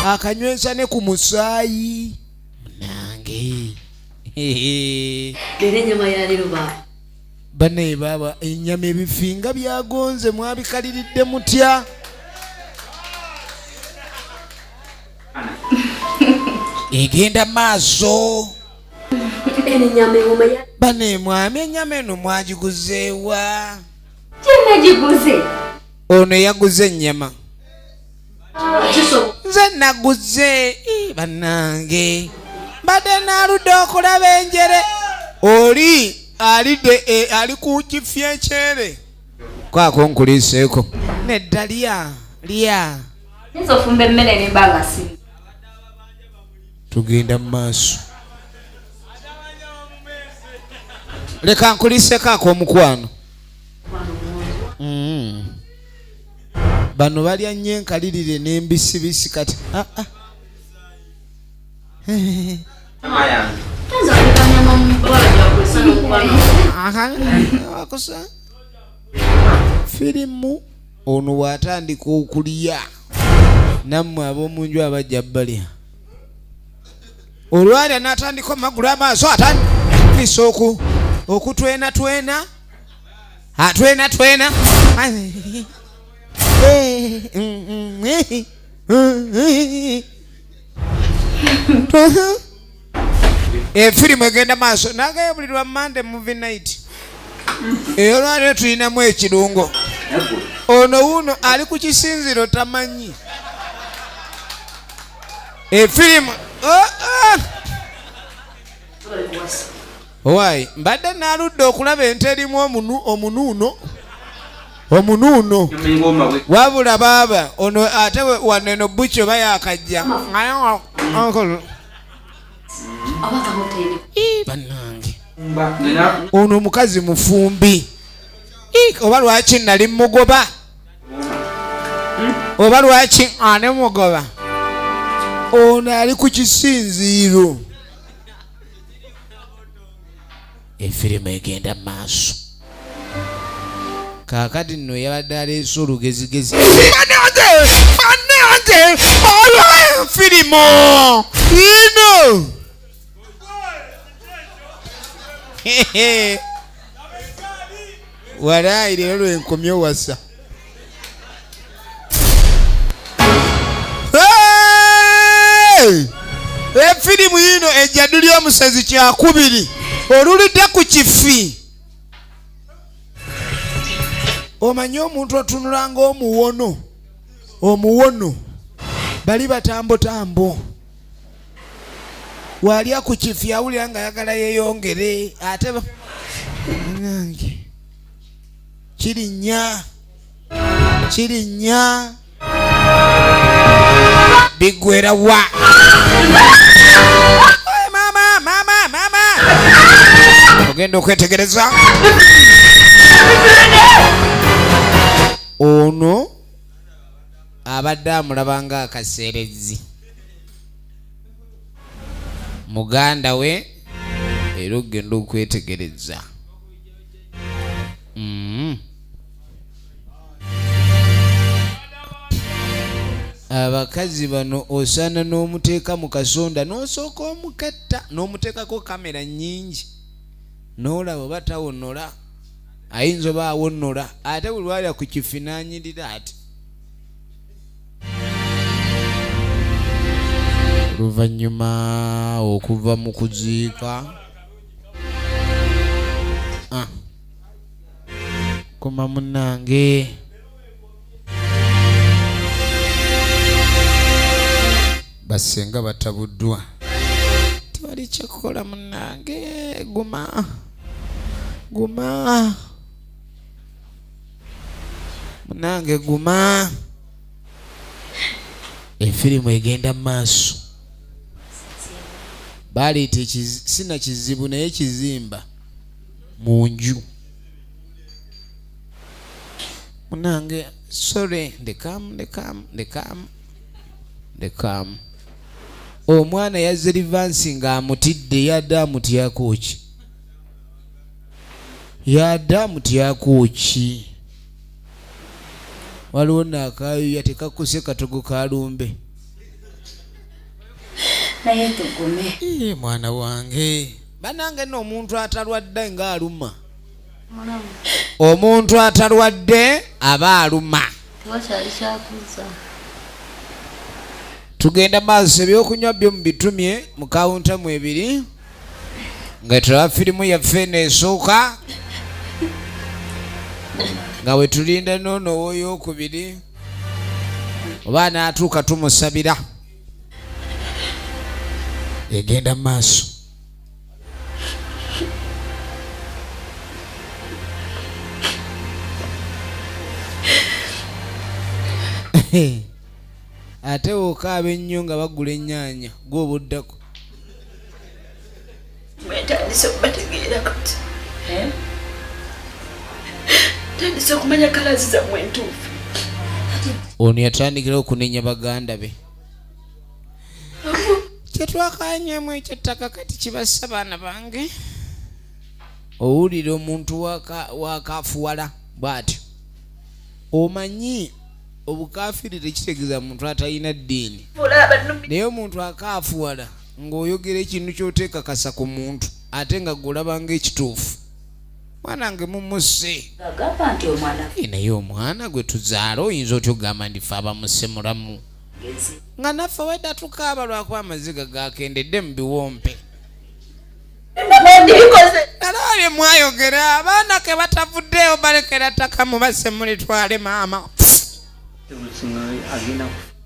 akanywesa ne ku musaayi nange Dere nyama ya lero ba. Bane baba enyama ebifinga byagonze mwabikaliridde mutya. Egenda maaso. Ene nyama ngoma ya. Bane mwami enyama eno mwagiguzeewa. Kyenne giguze. Ono yaguze ennyama. Kiso. Nze naguze bannange. Bade naludde okulaba enjere. Oli alide ali ku kifye kyere. Kwako nkuliseeko. Nedda lya. Nzo fumbe mmere ne baga si. Tugenda mu maaso. Leka nkuliseeko ak'omukwano. Bano balya nnyo enkalirire n'embisibisi kati. Tanza kukanya mbala ya kwesana kwano. Akosa. Firimu ono watandika okulya. Nammwe ab'omunju abajja balya. Olwali n'atandika amagulu amaaso atandika okutwena. Atwena. Firimu egenda maaso nagayo buli lwa Monday movie night. Eyo lwali tulinamu ekirungo. Ono wuno ali ku kisinziro tamanyi. Firimu Why? Mbadde naludde okulaba ente erimu omunuuno. Wabula baba ono ate waneno bucho bayakajja. Abaka moteri. Bannange. Ono mukazi mufumbi. Oba lwaki nali mugoba. Oba lwaki ane mugoba. Ono ali ku kisinziiro. Efirimu egenda maaso. Kakati nno yabadde aleese olugezigezi. Bannange! Olwa firimu! Ino! Walayi leero lwenkomye wasa. Efirimu ino! nino ejjadu ly'omusezi kyakubiri olulidde ku kifi. Omanyi omuntu otunula ng'omuwono. Omuwono bali batambo walya ku kifi awulira nga yagala yeeyongere ate nange kirinnya bigwera wa mama ogenda okwetegereza ono abadde amulabanga akaseerezi muganda we era ogenda okwetegereza. Abakazi bano osaana n'omuteeka mu kasonda n'osooka omuketta n'omuteekako kamera nnyingi n'olaba oba tawonola ayinza oba awonola ate buli lwalya ku kifi n'anyirira ati oluvannyuma okuva mu kuziika koma munnange basenga batabuddwa tewali kyakukola munnange guma munnange guma efirimu egenda mu maaso baleeta sina kizibu naye kizimba mu nju munnange sorry ndekamu omwana yazze livansi ng'amutidde yadde amutyako ki waliwo naakayuya tekakuse katogo kalumbe naye tugume mwana wange banange n'omuntu atalwadde ng'aluma omuntu atalwadde aba aluma tewakyali kyakuza. tugenda maaso ebyokunywa byo mu bitumye mu kawunta mu ebiri nga tulaba firimu yaffe neesooka nga we tulinda noono w'oyookubiri oba anaatuuka tumusabira egenda maaso. Ate okaaba ennyo nga bagula ennyaanya gw'obuddako mwetandise okubategeera kati tandise okumanya kalazi zammwe entuufu. ono yatandikira okunenya baganda be kyetwakanyemu ekyettaka kati kibassa baana bange owulira omuntu wakafuwala bw'atyo omanyi obukafirire kitegeeza muntu atalina ddiini naye omuntu akaafuwala ng'oyogera ekintu ky'oteekakasa ku muntu ate nga golabanga ekituufu mwanange mumusse agamba nti omwana naye omwana gwe tuzaala oyinza otyo ogamba ndife abamusse mulamu nga naffe wedda tukaaba lwakuba amaziga gakendedde mu biwompe nalabye mwayogera abaana ke batavuddeyo balekera ttaka mubasse mulitwale maama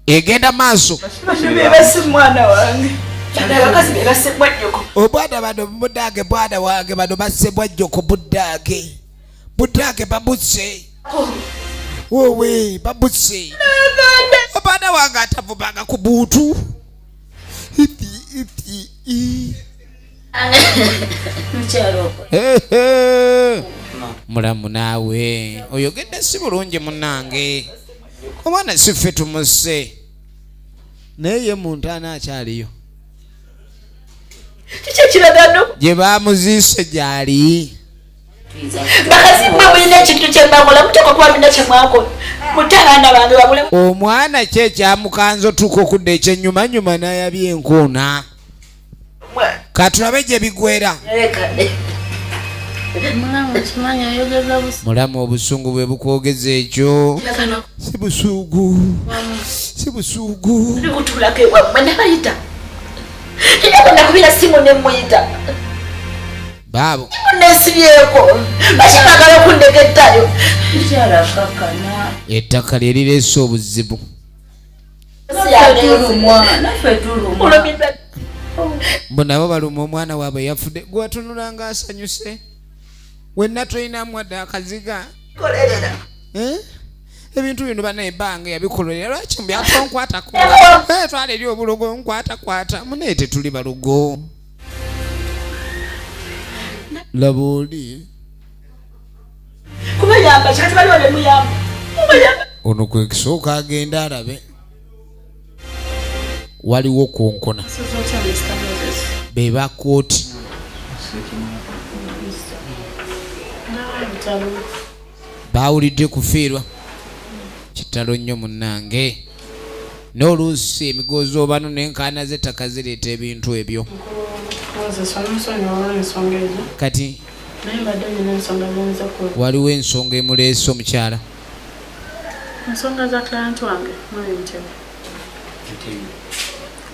egenda maaso mwana wange abakazi bebasse bwajjoko obwada bano buddaage bwana wange bano basse bwajjoko buddaage babusse wowe babusse obwana wange atavubanga ku buutu mulamu naawe oyogedde si bulungi munnange omwana siffe tumusse naye ye muntu anaakyaliyo kikyekiragano gye baamuziise gy'ali bakazi mulina ekintu kyembakola muteeka kuba mulina kyemwakola mutabaana bange babule omwana kye ekyamukanza otuuka okudda ekyennyumanyuma n'ayabya enkoona katulabe gye bigwera mulamu obusungu bwe bukwogeza ekyo si busuugu butulako ewammwe nabayita Ina nakubira simu ne muyita. Babo. Nesibyeko. Bashimagala kundegettayo. Njala kakana. Ettaka lye lireese obuzibu. Mbona baluma omwana waabwe yafudde gwatunula nga asanyuse wenna toyinamu wadde akaziga ebintu bino bana ebbanga yabikololera lwaki mbyatonkwatakwo twala eri obulogo nkwatakwata muneete tuli balugo laba oli ono kwe kisooka agenda alabe waliwo konkona beba kooti bawulidde kufiirwa kitalo nnyo munnange n'oluusi emigozi obano n'enkaana z'ettaka zireeta ebintu ebyo kati waliwo ensonga emuleese omukyala ensonga za client wange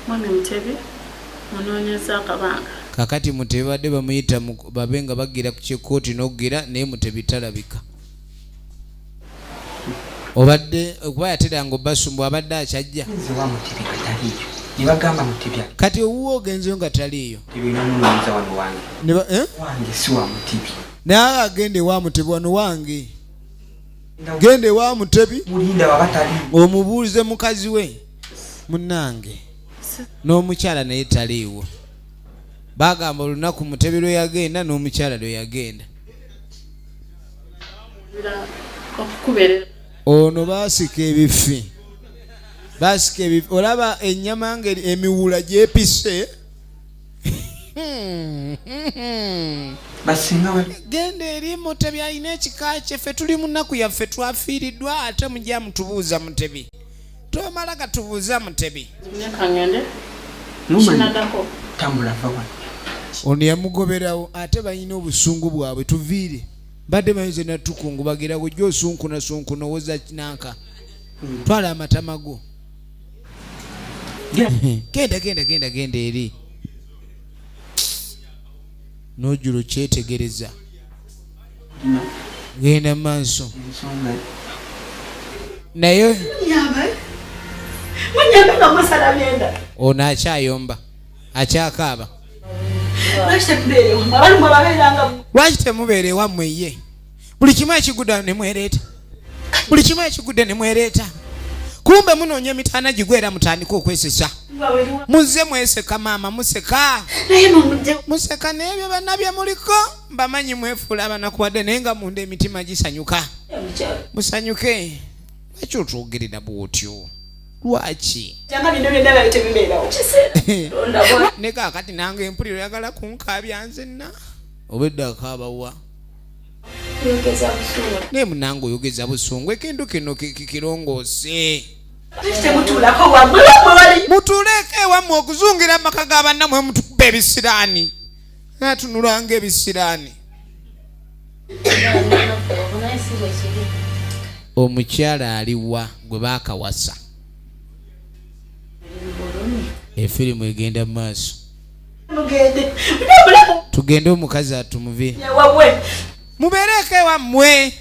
mwami Mutebi munoonyeza akabanga kakati Mutebi badde bamuyita babe nga bagira ku kikooti n'okugira naye Mutebi talabika obadde okuba yateranga obbasumbu abadde akyajja kati owuwo ogenzeyo nga taliiyo naye agende ewa Mutebi wano wange gende ewa Mutebi omubuulize mukazi we munnange n'omukyala naye taliiwo bagamba olunaku Mutebi lwe yagenda n'omukyala lwe yagenda ono baasika ebifi olaba ennyama ngeri emiwula gyepise genda eri Mutebi alina ekika kye ffe tuli mu nnaku yaffe twafiiriddwa ate mujja mutubuuza Mutebi tomala gatubuuza Mutebi ono yamugoberawo ate balina obusungu bwabwe tuviire badde bayinza natukungubagira gujja osunkuna owoza kinanka twala amatama go genda eri n'ojjulo kyetegereza genda mu maaso naye ono akyayomba akyakaaba lwaki temubeera ewammwe ye buli kimu ekigudde nemwereeta kumbe munoonya emitaana gigwera mutandika okwesesa muzze mweseka maama museka n'ebyo banna bye muliko mbamanyi mwefuula abanakuwadde naye nga munda emitima gisanyuka musanyuke lwaki otwogerera bwotyo lwaki ne kaakati nange empuliro yagala kunkaabya nzenna obedde akaabawa naye munange oyogeza busungu ekintu kino kirongoose mutuuleko ewammwe okuzungira amaka g'abannammwe mutukuba ebisiraani natunulanga ebisiraani omukyala aliwa gwe baakawasa efirimu egenda mu maaso tugende omukazi atumuve mubeereko ewammwe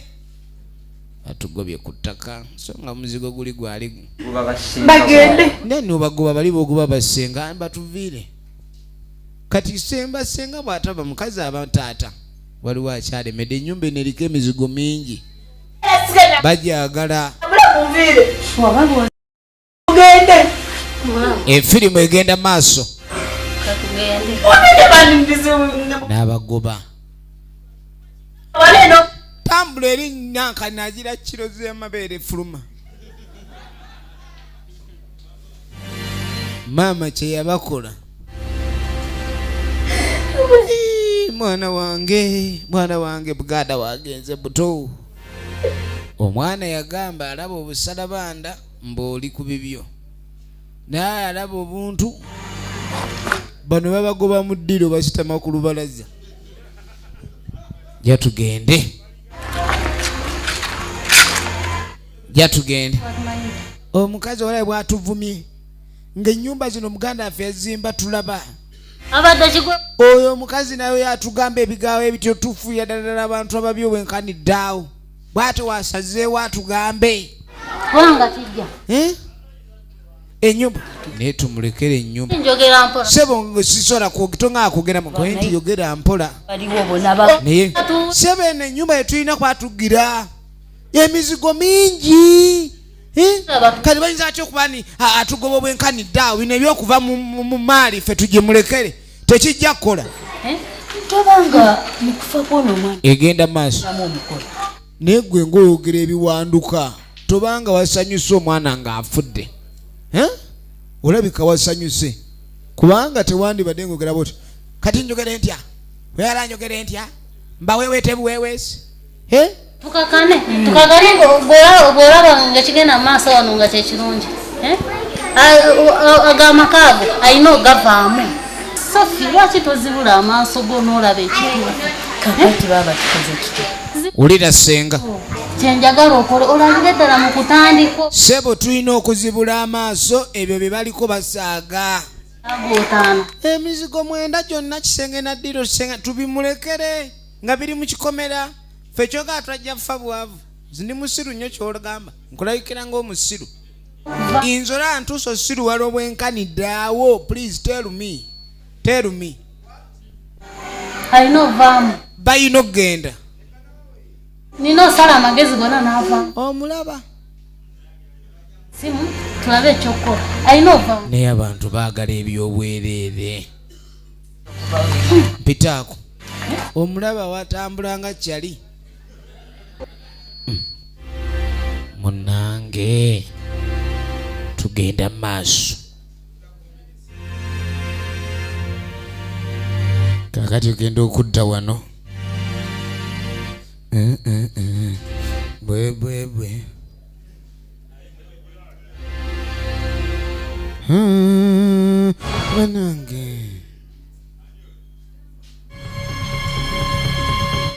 atugobye ku ttaka so nga muzigo guli gwali bagende nani obagoba bali bogoba basenga batuviire kati senga bw'ataba mukazi abataata waliwo akyalemedde ennyumba eno eriko emizigo mingi bajagala efirimu egenda maaso n'abagoba tambula eri nyanka nagira kiro z'amabeere fuluma maama kye yabakola mwana wange bugada wagenze buto omwana yagamba alaba obusalabanda mb'oli ku bibyo naye alaba obuntu bano babagoba mu ddiro basitama ku lubalaza jatugende omukazi olabe bwatuvumye ng'ennyumba zino muganda waffe yazimba tulaba. Abadde kigwe. Oyo omukazi naye yatugamba ebigawo ebityo tufuya ddala abantu ababi obwenkanidde awo. Bw'ate wasazeewo atugambe. Wanga kijja. Ennyumba naye tumulekere ennyumba. Njogera mpola. Sebo sisobola kugitonga akogera mu kwenti yogera mpola. Baliwo bonna naye sebo eno ennyumba yetulina kwatugira emizigo mingi. Kati bayinza atya okuba ni atugoba obwenkanidde awo bino ebyokuva mu maali ffe tugimulekere tekijja kukola. Tobanga mukufa kwono omwana egenda maaso naye gwe ng'oyogera ebiwanduka tobanga wasanyuse omwana ng'afudde. Olabika wasanyuse kubanga tewandibadde ng'ogera bwoti kati njogere ntya weyala njogere ntya mbaweeweete buweeweesi. Tukakane bw'olaba nga kigenda mu maaso wano nga kyekirungi. Agamakago ayina ogavaamu. Sofi lwaki tozibula amaaso go n'olaba ekituufu? kakati baba tukoze kityo. Ulira senga kyenjagala okole olabire ddala mu kutandiko. Sebo tulina okuzibula amaaso ebyo bye baliko basaaga. Agotaana Emizigo mwenda gyonna kisenge na ddiro senga tubimulekere nga biri mu kikomera. Ffe kyoga twajja kufa bwavu. Ndi musiru nnyo ky'olugamba. Nkulabikira ng'omusiru. Inzola ntuuso siru wali obwenkanidde awo. Please tell me. Tell me. Alina ovaamu. Bayina okgenda. Nina osala amagezi gonna n'avaamu. Omulaba. Simu tulabe ekyokukola. Alina ovaamu. Naye abantu baagala ebyobwereere. Mpitaako. Omulaba watambula nga kyali. Munange tugenda maaso. Kakati ogenda okudda wano. Bwe. Munange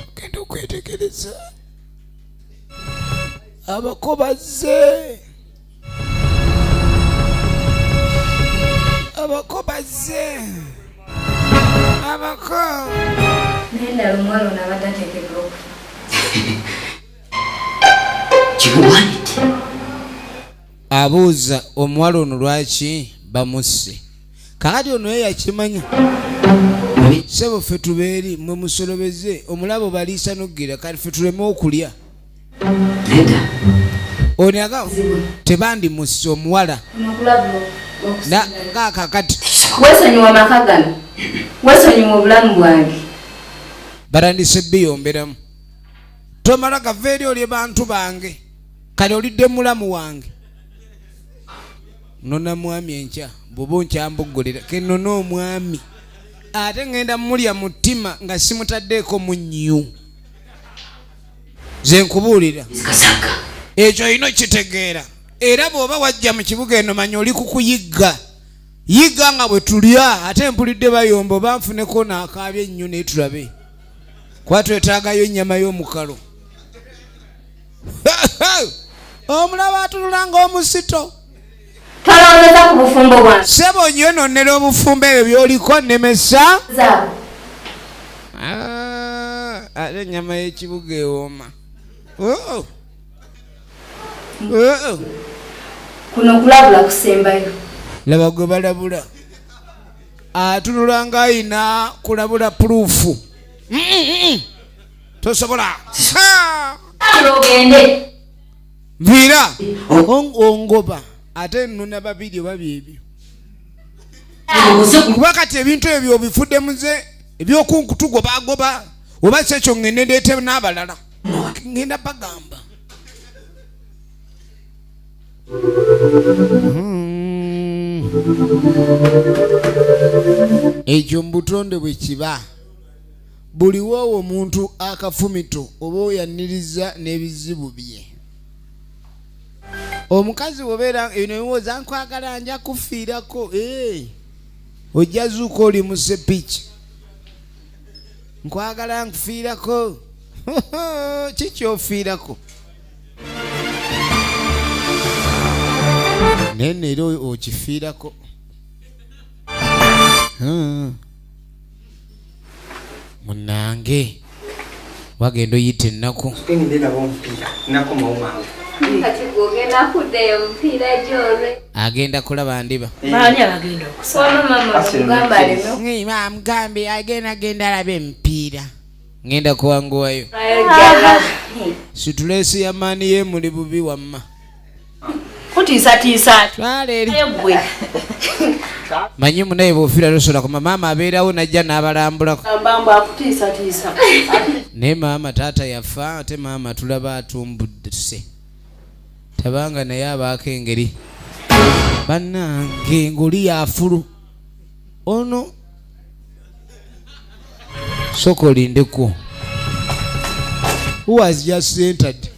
ogenda okwetegereza. Abakobaze abako nenda lumwalo nabadatekedwa Kikuwanite abuuza omuwala ono lwaki bamusse. Kakati ono ye yakimanya. Sebo ffe tubeeri mwe musolobeze omulabo baliisa n'oggira kati ffe tuleme okulya. Nenda Onyaga tebandi musse omuwala. Na kakati wesonyiwa amaka gano wesonyiwa obulamu bwange barandise biyomberamu. Tomala gava eri oli bantu bange kale olidde mulamu wange. Nona mwami enkya bwoba onkyamboggolera kenona omwami ate ngenda mulya mutima nga simutaddeeko munnyo. Ze nkubuulira ekyo olina okitegeera era bw'oba wajja mu kibuga eno manya oli kukuyigga yigga nga bwe tulya ate mpulidde bayomba oba nfuneko n'akaabya ennyo naye tulabe kuba twetaagayo ennyama y'omukalo. Omulaba atunula ng'omusito. twalowoleza ku bufumbo bwange Sebo nnyononera obufumbo ebyo by'oliko nnemesa. Ate ennyama y'ekibuga ewooma. kuno kulabula kusembayo Laba gwe balabula atunula ng'ayina kulabula puruufu. Tosobola ogende nviira ongoba ate nnona babiri oba byebyo kuba kati ebintu ebyo bifudde muze ebyokunkutugobagoba oba si ekyo ngende ndeete n'abalala ngenda bagamba. Ekyo mbutonde bwe kiba buli woowo omuntu akafumito oba oyanniriza n'ebizibu bye. Omukazi bw'obeera bino ebiwooza nkwagala nja kufiirako ojja zuuka oli mu sepiki nkwagala nkufiirako kikyofiirako naye neera okifiirako. Munange wagendo yite nako agenda kulaba ndiba mugambe agenda alabe empiira ngenda kuwanguwayo situlesi yamaani ye muli bubi wamma manyi munaye bwofira tosobola kuma maama abeerawo najja n'abalambulako naye maama taata yafa ate maama tulaba atumbudde tabanga naye abaako engeri bannange ng'oli yaafulu ono soka olindeko who was just entered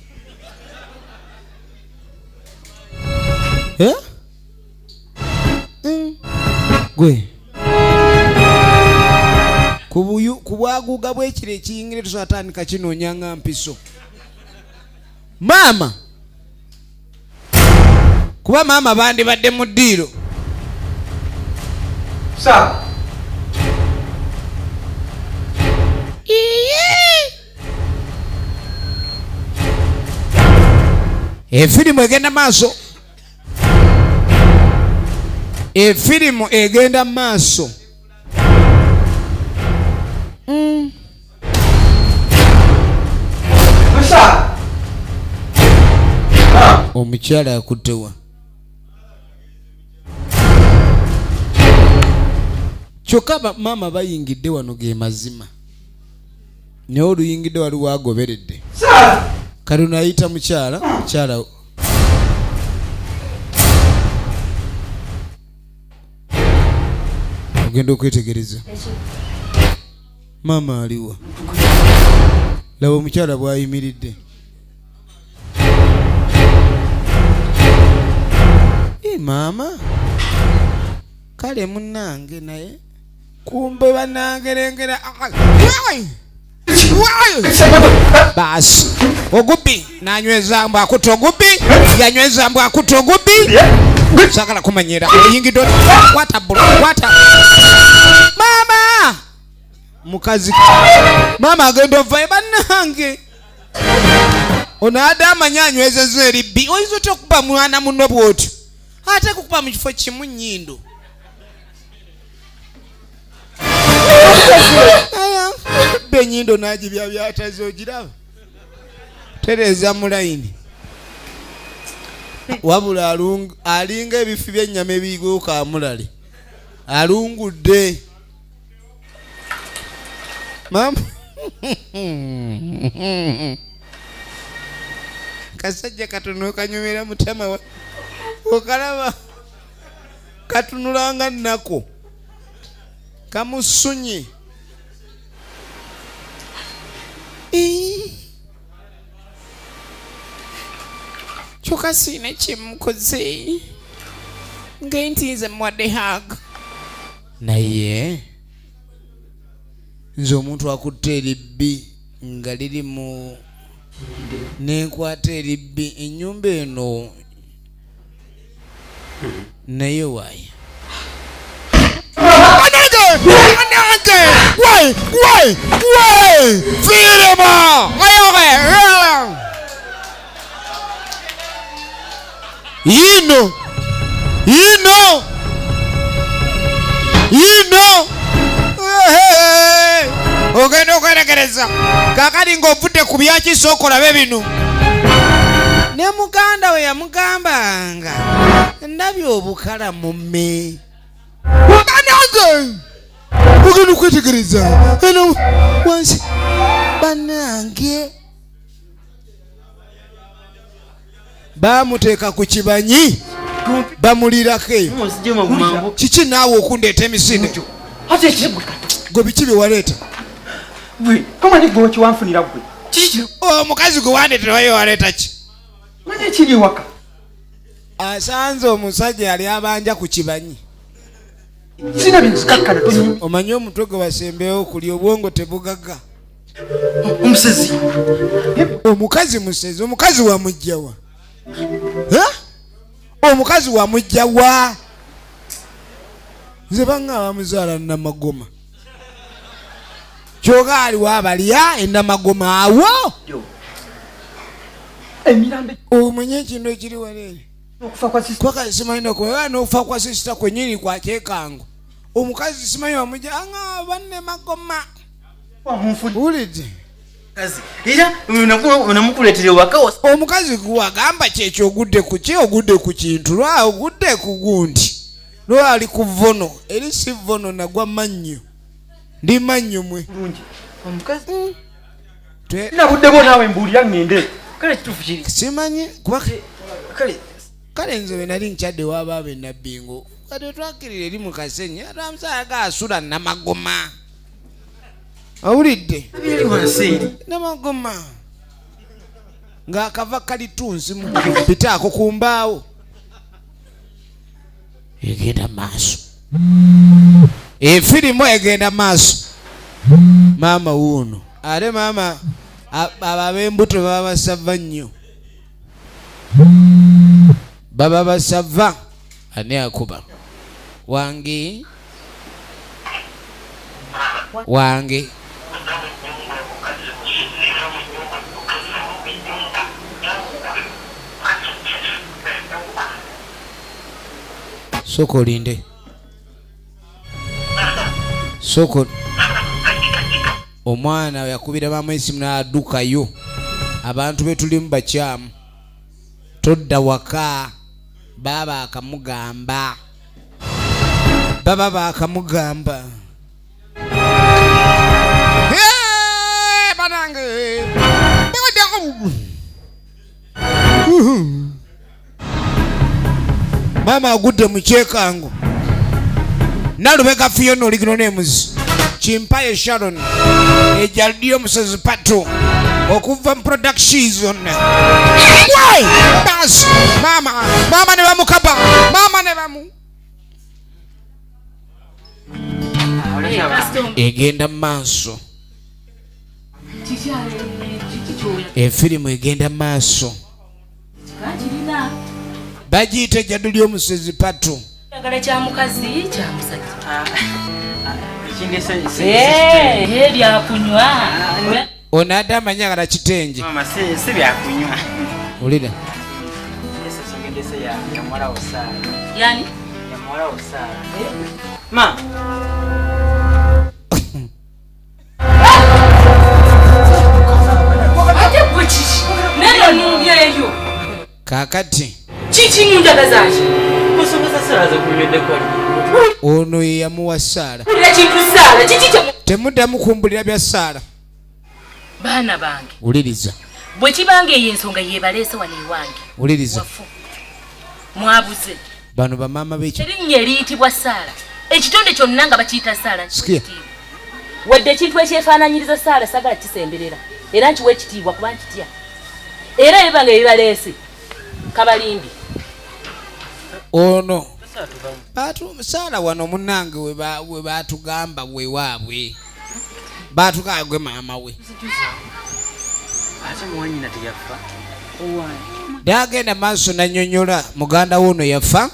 gwe kubwaguga bwekiro ekiyingire tusatandika kinoonyanga mpiso maama kuba maama bandi badde mu ddiiro efirimu egenda maaso efirimu egenda maaso omukyala akuttewa kyokka maama bayingidde wano ge mazima naye oluyingidde waliwo agoberedde kale unayita mukyala ogenda okwetegereza maama aliwa laba omukyala bwayimiridde maama kale munnange naye kumbe banangerengera basi ogubi nanyweza mbu akuta ogubi yanyweza mbu akuta ogubi sagala kumanyira yingidde wata maama mukazi maama agenda ovayo bannange ono adde amanya anywezezza eribbi oyinza otya okuba mwana muno bw'otyo ate kukuba mu kifo kimu nnyindo benyindo najibya byataze ogiraba tereza mulayini wabula alinga ebifi by'ennyama ebiyigweko amulale alungudde mama kasajja katono kanyumira mutama wa okalaba katunulanga nako kamusunye kyokka siina kyemukoze ngenti nze mwadde hag naye nze omuntu akutte eribbi nga liri mu nenkwata eribbi ennyumba eno naye waaya Firma! Yino! Ogenda okwerekereza kakati ng'ovudde ku byakisooka olabe bino ne muganda we yamugambanga ndabye obukala mumme banange ogenda okwetegereza eno wansi banange bamuteeka ku kibanyi bamulirake kiki naawe okundeeta emisinde gwe biki bye waleeta kamani gwe kiwanfunira gwe omukazi gwe wandeetera waye waleeta ki manye kiri waka asanze omusajja yali abanja ku kibanyi sina binzikakkana omanyi omutwe gwe basembewo okuli obwongo tebugaga omusezi omukazi musezi omukazi wa mujjawa omukazi wa mujjawa nze banga bamuzaala Namagoma kyoga aliwo abalya enamagoma awo omenye kino ekiri waleeri kwaka simanyi n'okufa kwa sisita kwenyini kwateekango omukazi simanyi wamuja anga banne magoma ulidde omukazi guwagamba kyekyo ogudde ku ki ogudde ku kintu lwa ogudde ku gundi lwali ku vono eri si vono nagwa mannyo ndi mannyo mwe nabuddeko naawe mbuulira ngende kale kituufu kiri simanyi kale nze bwe nali nkyadde wabaabe enabbingo kati twakirira eri mu kasenyi ate amusaya gaasula Namagoma awulidde Namagoma ng'akava kalitunsi mu bitaako ku mbaawo egenda maaso efirimu egenda maaso maama wuuno ate maama ab'embuto baba basava nnyo baba basava ani akuba wange soko linde soko omwana yakubira maama esimu n'addukayo abantu betulimu bakyamu todda waka baba akamugamba banange mama agudde mu kyekango Nalubega Fiona original names Chimpaye Sharon Ejaldi Omusezi Pato okuva mu production bas mama ne bamukaba mama ne bamu egenda maaso efirimu egenda maaso bagiyita Ejjaldi Omusezi Pato agala kya mukazi kya musajja byakunywa onadde amanya agala kitenje mama si byakunywa ulira yani ma kakati chichi mundaga zaje ono yamuwa Sara temuddamu kumbulira bya Sara baana bange uliriza bwe kibange ey'ensonga yeebaleese wano ewange uliriza mwabuze bano bamaama b'eki erinnya eriyitibwa Sara ekitonde kyonna nga bakiyita Sara sikia wadde ekintu ekyefaananyiriza Sara sagala kisemberera era nkiwa ekitiibwa kuba nkitya era ebanga ebibaleese kabalimbi ono Sara wano munange we batugamba we waabwe batugagwe maama we ate muwanyina teyafa dagenda maaso nanyonyola muganda wono yafa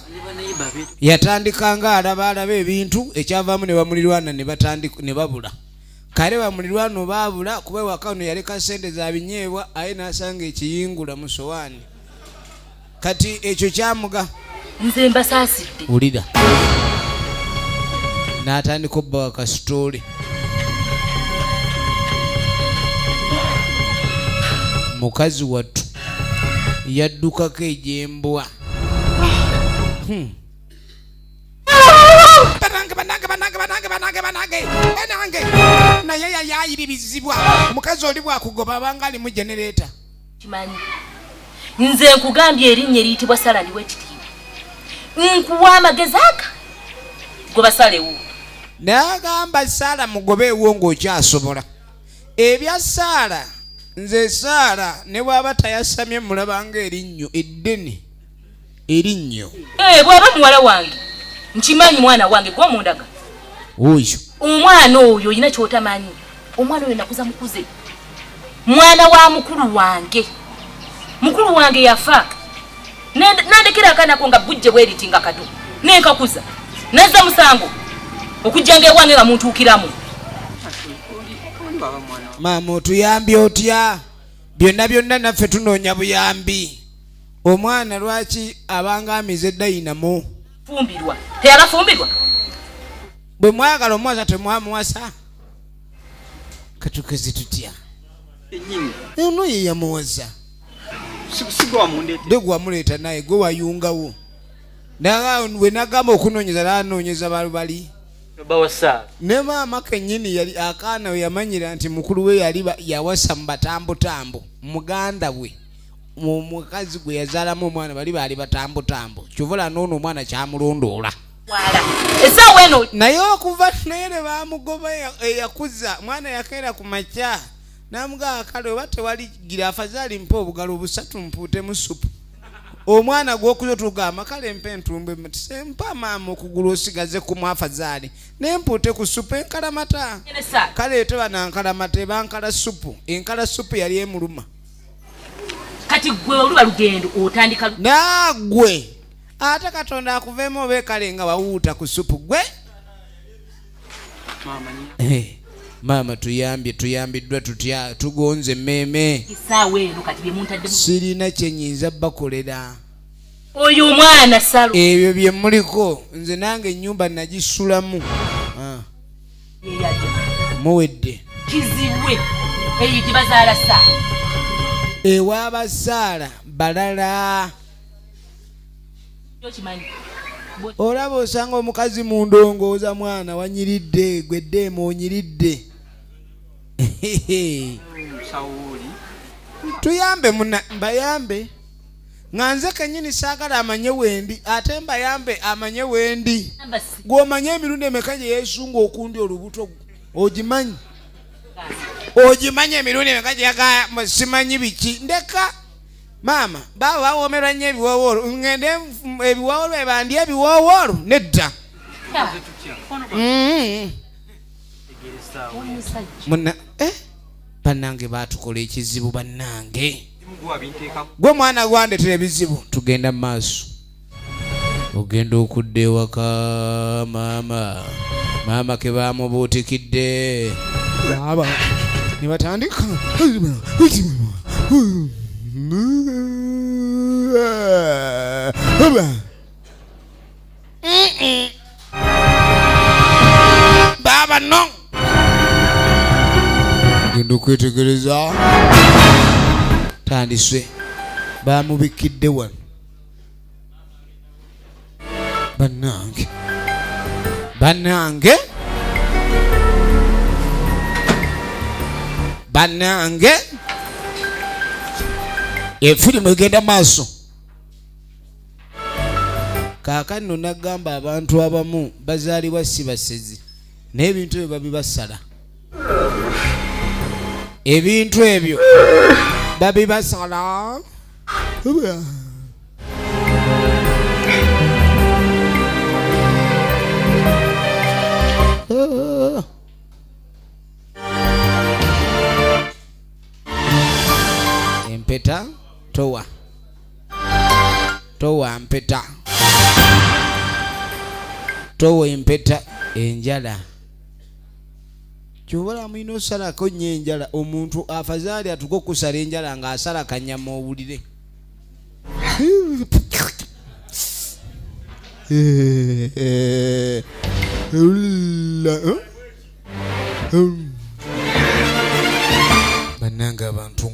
yatandika nga alaba ebintu ekyavaamu ne bamulirwana ne babula kale bamulirwana baabula kuba ewaka ono yaleka sente za binyeebwa aye n'asanga ekiyingula mu sowaani kati ekyo kyamuga nze mbasaasidde ulira n'atandika obba wakasitoole mukazi wattu yaddukako ejembwa banange naye yayayiririzibwa omukazi oli bwakugoba abanga ali mu genereeta kimanyi nze nkugambye erinnya eriyitibwa Sara liwe ekitiibwa nkuwa amagezi aga goba Salewo n'agamba Sara mugobeewo ng'okyasobola ebya Sara nze Sara ne bw'aba tayasamye mulabanga erinnyo eddene erinnyo bw'aba muwala wange nkimanyi mwana wange gwa mundaga oyo omwana oyo olina kyotamanyi omwana oyo nakuza mukuze mwana wa mukulu wange yafa nandekera akanako nga bujje bweriti nga kato nenkakuza nazza musango okujjanga ewange nga muntuukiramu. Maama otuyambye otya? Byonna naffe tunoonya buyambi. Omwana lwaki abanga amize dayinamo? Fumbirwa teyagafumbirwa. Bwe mwagala omwaza temwamuwasa. Katukezi tutya ono ye yamuwaza gwe wamuleeta naye gwe wayungawo we nagamba okunoonyeza lanoonyeza balubali ne maama kennyini yali akaana we yamanyira nti mukulu we yali yawasa mu batambutambu muganda we mukazi gwe yazaalamu omwana baali batambutambu kyovula noono omwana kyamulondoola naye okuva naye ne bamugoba eyakuza mwana yakeera ku makya namugaa kale oba tewaligira afazaali mpa obugalo busatu mpuute mu supu omwana gwokuza tugamba kale mpa entumbe sempa maama okugula osigaze ku mwafazaali nempuute ku supu enkalamata kale teba nankalamata ebankala supu enkala supu yali emuluma kati gwe oluba lugendo otandika nagwe ate Katonda akuveemu obeekale nga wawuuta ku supu gwe. Maama tuyambiddwa tutya tugonze mmeeme. Sirina kyenyinza bakolera. Oyo omwana Salo. Ebyo bye muliko nze nange ennyumba nagisulamu. Muwedde. Kizibwe eyo gye bazaala Saala. Ew'abasaala balala. Olaba osanga omukazi mu ndongooza mwana wanyiridde gwedde monyiridde. Tuyambe mbayambe nga nze kennyini saagala amanye wendi ate mbayambe amanye wendi. Gw'omanye emirundi emeka gye yeesunga okundi olubuto ogimanyi emirundi emeka gye yaga simanyi biki ndeka. Maama baba bawomerwa nnyo ebiwowoolo ngende ebiwowoolo ebandya ebiwowoolo nedda. Bannange baatukola ekizibu bannange. Gwe mwana gwandetera ebizibu tugenda mu maaso. Ogenda okudda ewaka maama ke baamubuutikidde baba ne batandika baba no genda okwetegereza tandiswe bamubikidde wano bannange efirimu egenda maaso. Kaakano nno nagamba abantu abamu bazaalibwa si basezi naye ebintu ebyo babibasala. Ebintu ebyo babibasala. Empeta towa mpeta towa empeta enjala kyobala mwino osalako nnyo enjala omuntu afazaali atuka okusala enjala ng'asala kanyama owulire. Bannange abantu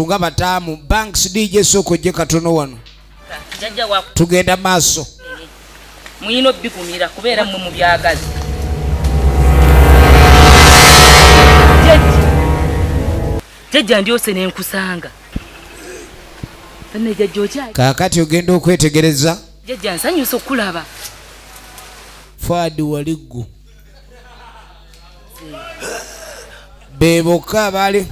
nga bataamu banks DJ soko je katono wano tugenda maaso muyino bigumira kubeera mmwe mu byagazi. Jjajja ndyose nenkusanga kaakati ogenda okwetegereza. Jjajja nsanyusa okulaba Fuadi waliggu beboka bali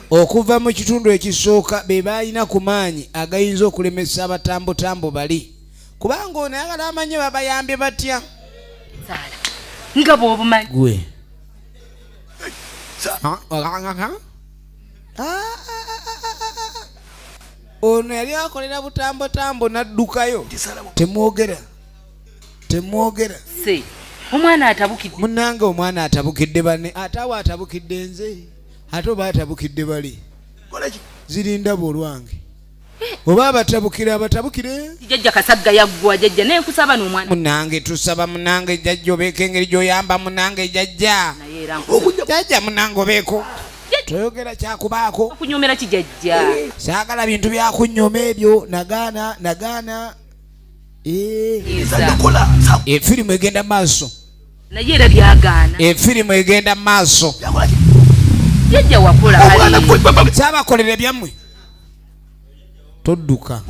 okuva mu kitundu ekisooka be balina ku maanyi agayinza okulemesa abatambutambu bali kubanga ono ayagala amanye babayambye batya nga bw'obumanyi gwe ono yali akolera butambo naddukayo temwogera se omwana atabukidde munange omwana atabukidde bane atawa atabukidde nze ate oba atabukidde bali zirinda bolwange oba abatabukire jajja kasagga yaggwa jajja nenkusaba n'omwana munange tusaba munange jajja obeeko engeri gy'oyamba munange jajja munange obeeko toyogera kyakubaako okunyomera kijajja saagala bintu byakunyoma ebyo nagaana efirimu egenda maaso naye era byagaana efirimu egenda maaso jajja wakola kyabakolera byammwe todduka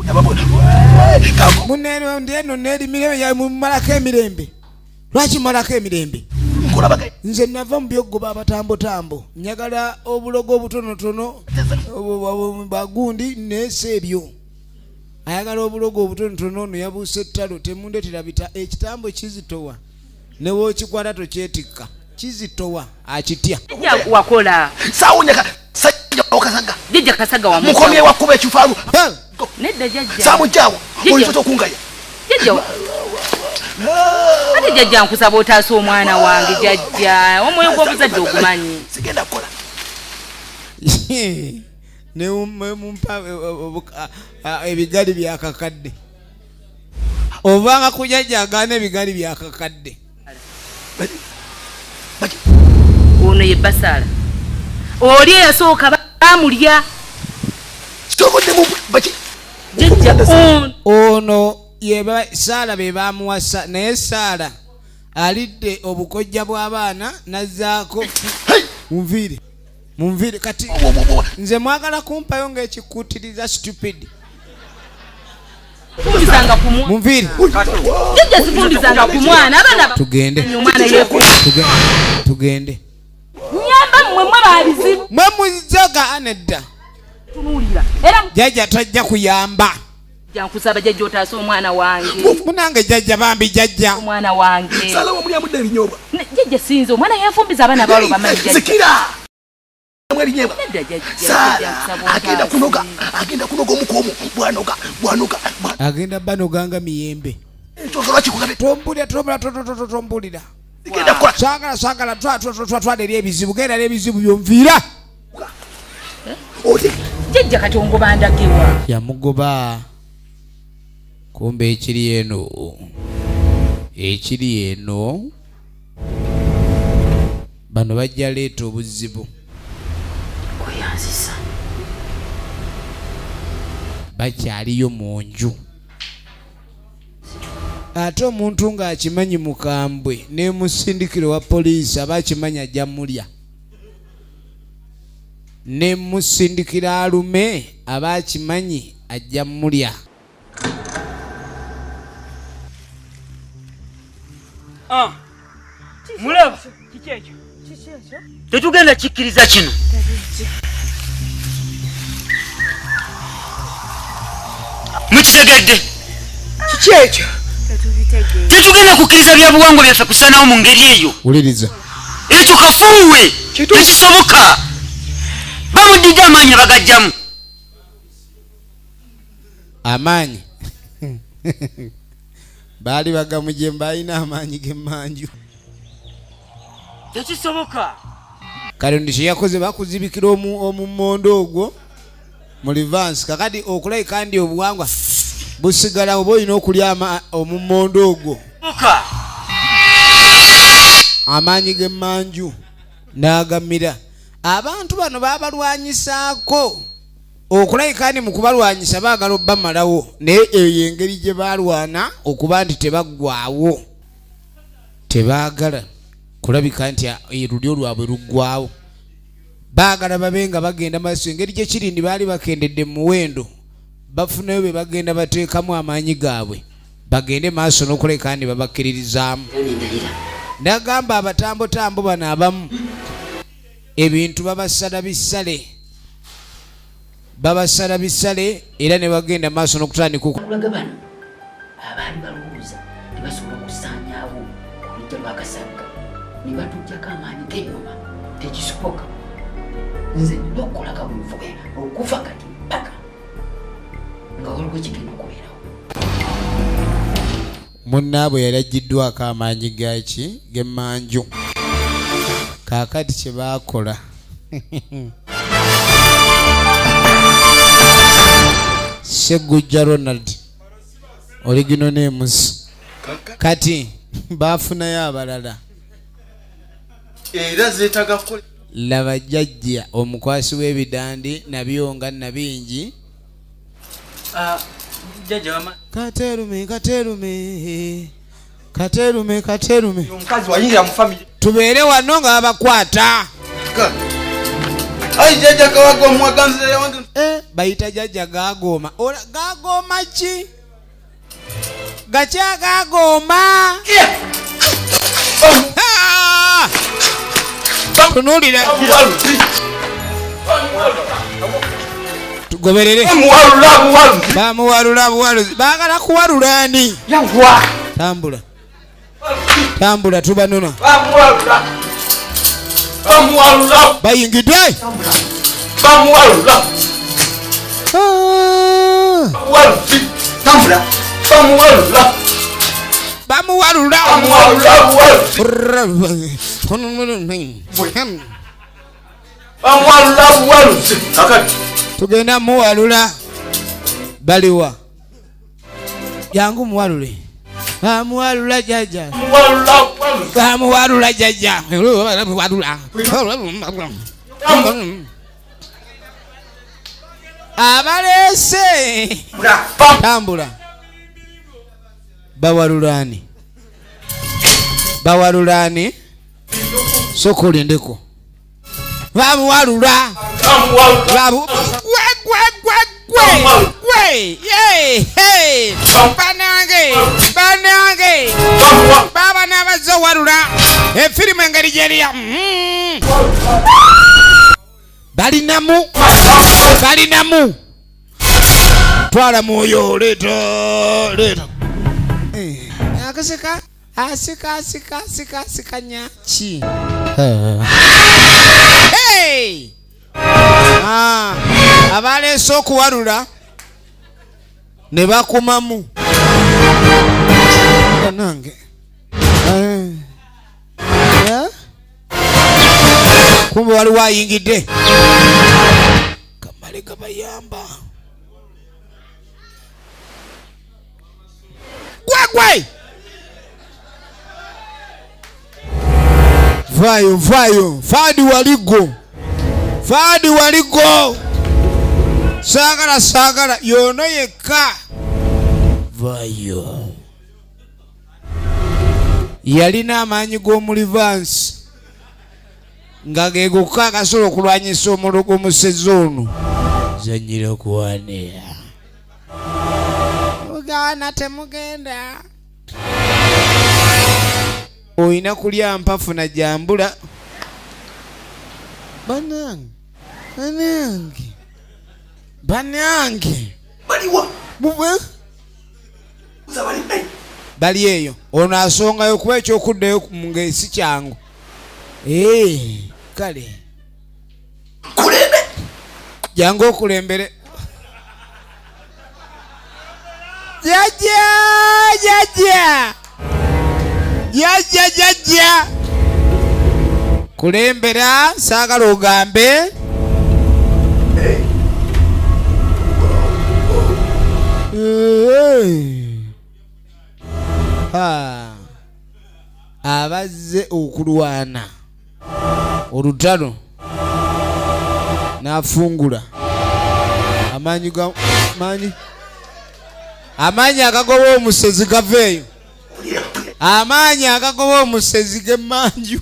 muneno ndeno neerimirembe yamumalako emirembe lwaki malako emirembe nze nava mu byogoba abatambotambo njagala obulogo obutonotono bagundi neesa ebyo ayagala obulogo obutonotono ono yabuusa ettalo temundetera bita ekitambo kizitowa newokikwata tokyetikka kizitowa akitya wakola jajja kasaga mukomye wakuba ekifalu nedda jajja samujjawo oyinza okungaya jajja ate jajja nkusaba otaasa omwana wange jajja omwoyo gw'obuzadde ogumanyi sigenda kukola nemumpa ebigali byakakadde obanga kujajja agaana ebigali byakakadde ono ye basaala oli eyasooka bamulya jajja ono Saala be bamuwasa naye Saala alidde obukojja bw'abaana nazzaako munviire kati nze mwagala kumpayo ng'ekikuutiriza stupid munviire jajja sifumbizanga ku mwana abaana tugende nyamba mmwe babizibu mwe muzaga anedda jajja tajja kuyamba jankusaba jajja otaasa omwana wange munange jajja bambi jajja omwana wange salawo muli amudde ebinyobwa jajja sinze omwana yanfumbiza abaana balo bamanyi zikira mweri nyebwa Saala agenda kunoga omukomu bwanoga agenda banoganga miyembe tombulira saagala twatwala eri ebizibu genda eri ebizibu byonviira jajja kati ongobandagewa yamugoba kumbe ekiri eno bano bajja leeta obuzibu kweyanzisa bakyaliyo mu nju ate omuntu ng'akimanyi mukambwe ne musindikiro wa poliisi aba akimanyi ajja mulya ne musindikira alume aba akimanyi ajja mulya mulaba tetugenda kikkiriza kino mukitegedde kiki ekyo tetugenda kukkiriza byabuwangwa byaffe kusanawo mu ngeri eyo wuliriza ekyo kafuuwe tekisoboka bamudidde amaanyi bagajjamu amaanyi baali bagamuje mbalina amaanyi g'emmanju tekisoboka kale ndi kyeyakoze bakuzibikira omummondo ogwo mu livansi kakati okulabika ndi obuwangwa busigala oba olina okulya omummondo ogwo amaanyi g'emmanju n'agamira abantu bano babalwanyisaako okulabika ndi mu kubalwanyisa baagala obbamalawo naye eyo engeri gye balwana okuba nti tebaggwawo tebaagala kulabika nti lulyo lwabwe luggwawo baagala babe nga bagenda maaso engeri gye kiri ndi baali bakendedde mu muwendo bafunayo be bagenda bateekamu amaanyi gaabwe bagende maaso n'okulabika ndi babakkiririzaamu nagamba abatambotambo bano abamu ebintu babasala bisale era ne bagenda maaso n'okutandika okulaga bano abaali balowooza tebasobola okusaanyaawo olujja lwakasagga ne batugyako amaanyi g'enyuma tekisoboka nze nina okukolaka buli nfuge okuva kati mpaka bwe kigenda okubeerawo. Munnaabwe yali agiddwako amaanyi gaki g'emmanju. Kaakati kye baakola Segujja Ronald original names kati baafunayo abalala era zeetaga kukola. Laba jjajja omukwasi w'ebidandi nabiyonga nabingi. Jjajja wama katerume omukazi wayingira mu family tubeere wano nga babakwata. Ai jjajja kawaga omwaganzira wange. Bayita jjajja gaagoma. Gaagoma ki? Gakya gaagoma. Tunuulira tugoberere. Bamuwalula buwaluzi. Baagala kuwalula ani? Tambula tubanona. Bayingidde. Bamuwalula. Tugenda muwalula. Baliwa yangu muwalule. Bamuwalula jjajja. Bamuwalula jjajja. Abaleese. Tambula. Bawalulani. Sokolendeko. Bamuwalula. Banange. Baba n'abazze walula. Efirimu engeri gyeriya. Balinamu. Twala mwoyo leeta. Akaseka. Asika nyaki. Hey! Abaleese okuwalula ne bakomamu. Nange. Kumbe waliwo ayingidde. Kamale gabayamba. Gwe! Vayo. Fadi waligo. Sagala. Yono yekka. Vayo. Yalina amaanyi g'omulivansi. Nga gegokka akasobola okulwanyisa omulugo Omusezi ono. Zanyira kuwanira. Mugaana temugenda. Oyina kulya mpafu na jambula. Banange. Baliwa. Bali eyo. Ono asongayo kuba ekyokuddayo mu ng'ensi kyangu. Kale. Kulembe. Jangu okulembere. Jjajja. Kulembera saagala ogambe. Abazze okulwana olutalo n'afungula amaanyi agagoba Omusezi gaveeyo. Amaanyi agagoba Omusezi g'emmanju.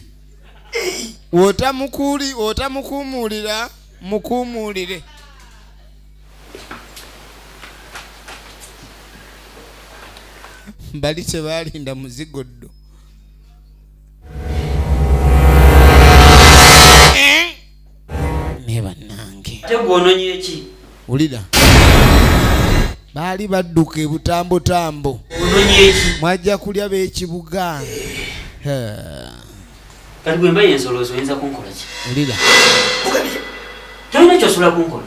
Otamukuumulira mukuumulire. Bali tebalinda muzigoddo. Ne bannange. Tegwononye ki? Ulira. Baali badduka ebutambo. Ononye ki? Mwajja kulya b'ekibuga. Kati bwe mbaye ensolozo oyinza kunkola ki? Ulira. Tolina ky'osobola kunkola.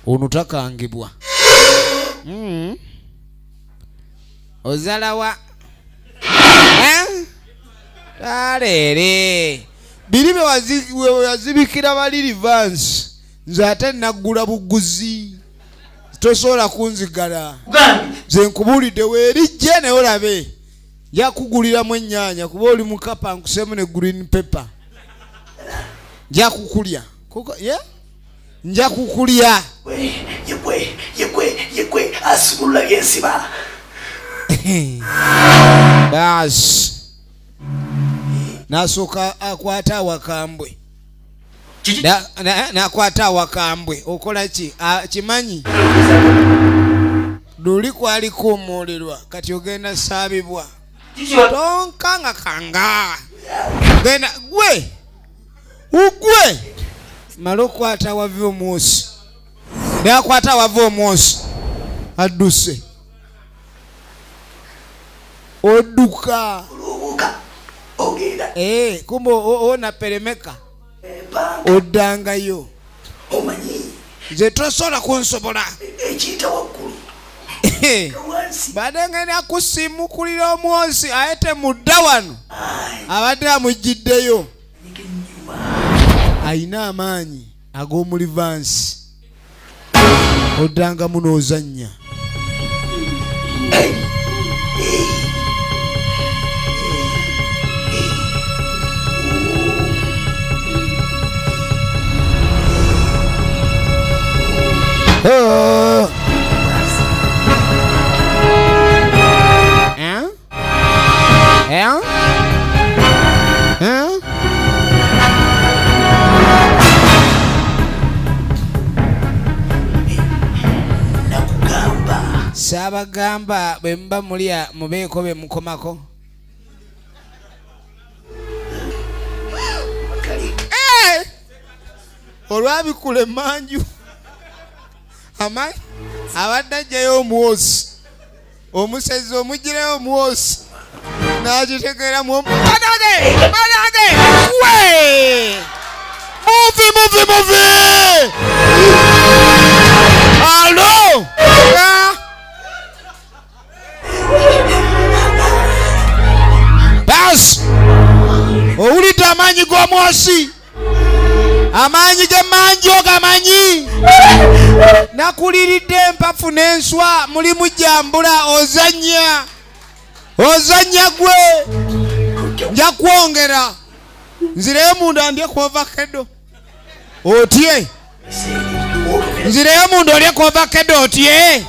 Ono takangibwa. ozalawa talere biri wazibikira bali Vance nze ate naggula buguzi tosobola kunzigala nze nkubulidde weerijje naye olabe njakuguliramu ennyaanya kuba oli mukapa nkusemu ne green pepper njakukulya njakukulya yekwe asigulula byensiba basi nasooka akwata awakambwe nakwata awakambwe okola ki kimanyi luli kwali kuumuulirwa kati ogenda saabibwa tonkanga kanga genda gwe ugwe mala okwata wava omwosi nakwata wava omwosi adduse odduka kumbe onaperemeka oddangayo nze tosobola kunsobola badde ngenda kusimukulira omwosi ayete mudda wano abadde amujjiddeyo ayina amaanyi ag'omuli Vance oddanga muno ozannya Sabagamba bwe mba mulya mubeeko be mukomako olwabikula emanju amayi abadde ajjayo omwosi omusezi omugireyo omwosi n'agitegeeramu banage we muvi alo basi owulidde amaanyi g'omwosi amaanyi g'emmanju ogamanyi nakuliridde empafu n'enswa mulimu jambula ozannya gwe nja kwongera nzireyo munda ndye ku ovakado otye nzireyo munda olye ku ovakado otye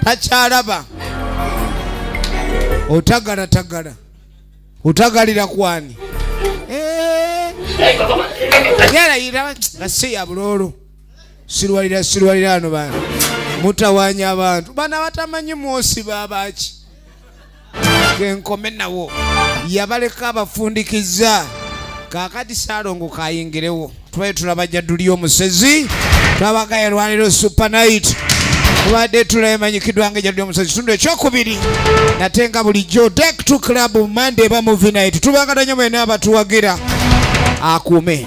takyalaba otagalira kwani yarayira ase ya bulolo sirwalira ano bana mutawanya abantu bana batamanyi mwosi babaki genkome nawo yabaleka abafundikiza kakati salongo kayingirewo twaye tulabajjaduli Omusezi twabagaye lwaniro super night tubadde tulemanyikiddwa nga ejjaduli Omusezi kitundu ekyokubiri natenga bulijjo deck to club Monday ba movie night tubagala nnyo mwena abatuwagira akume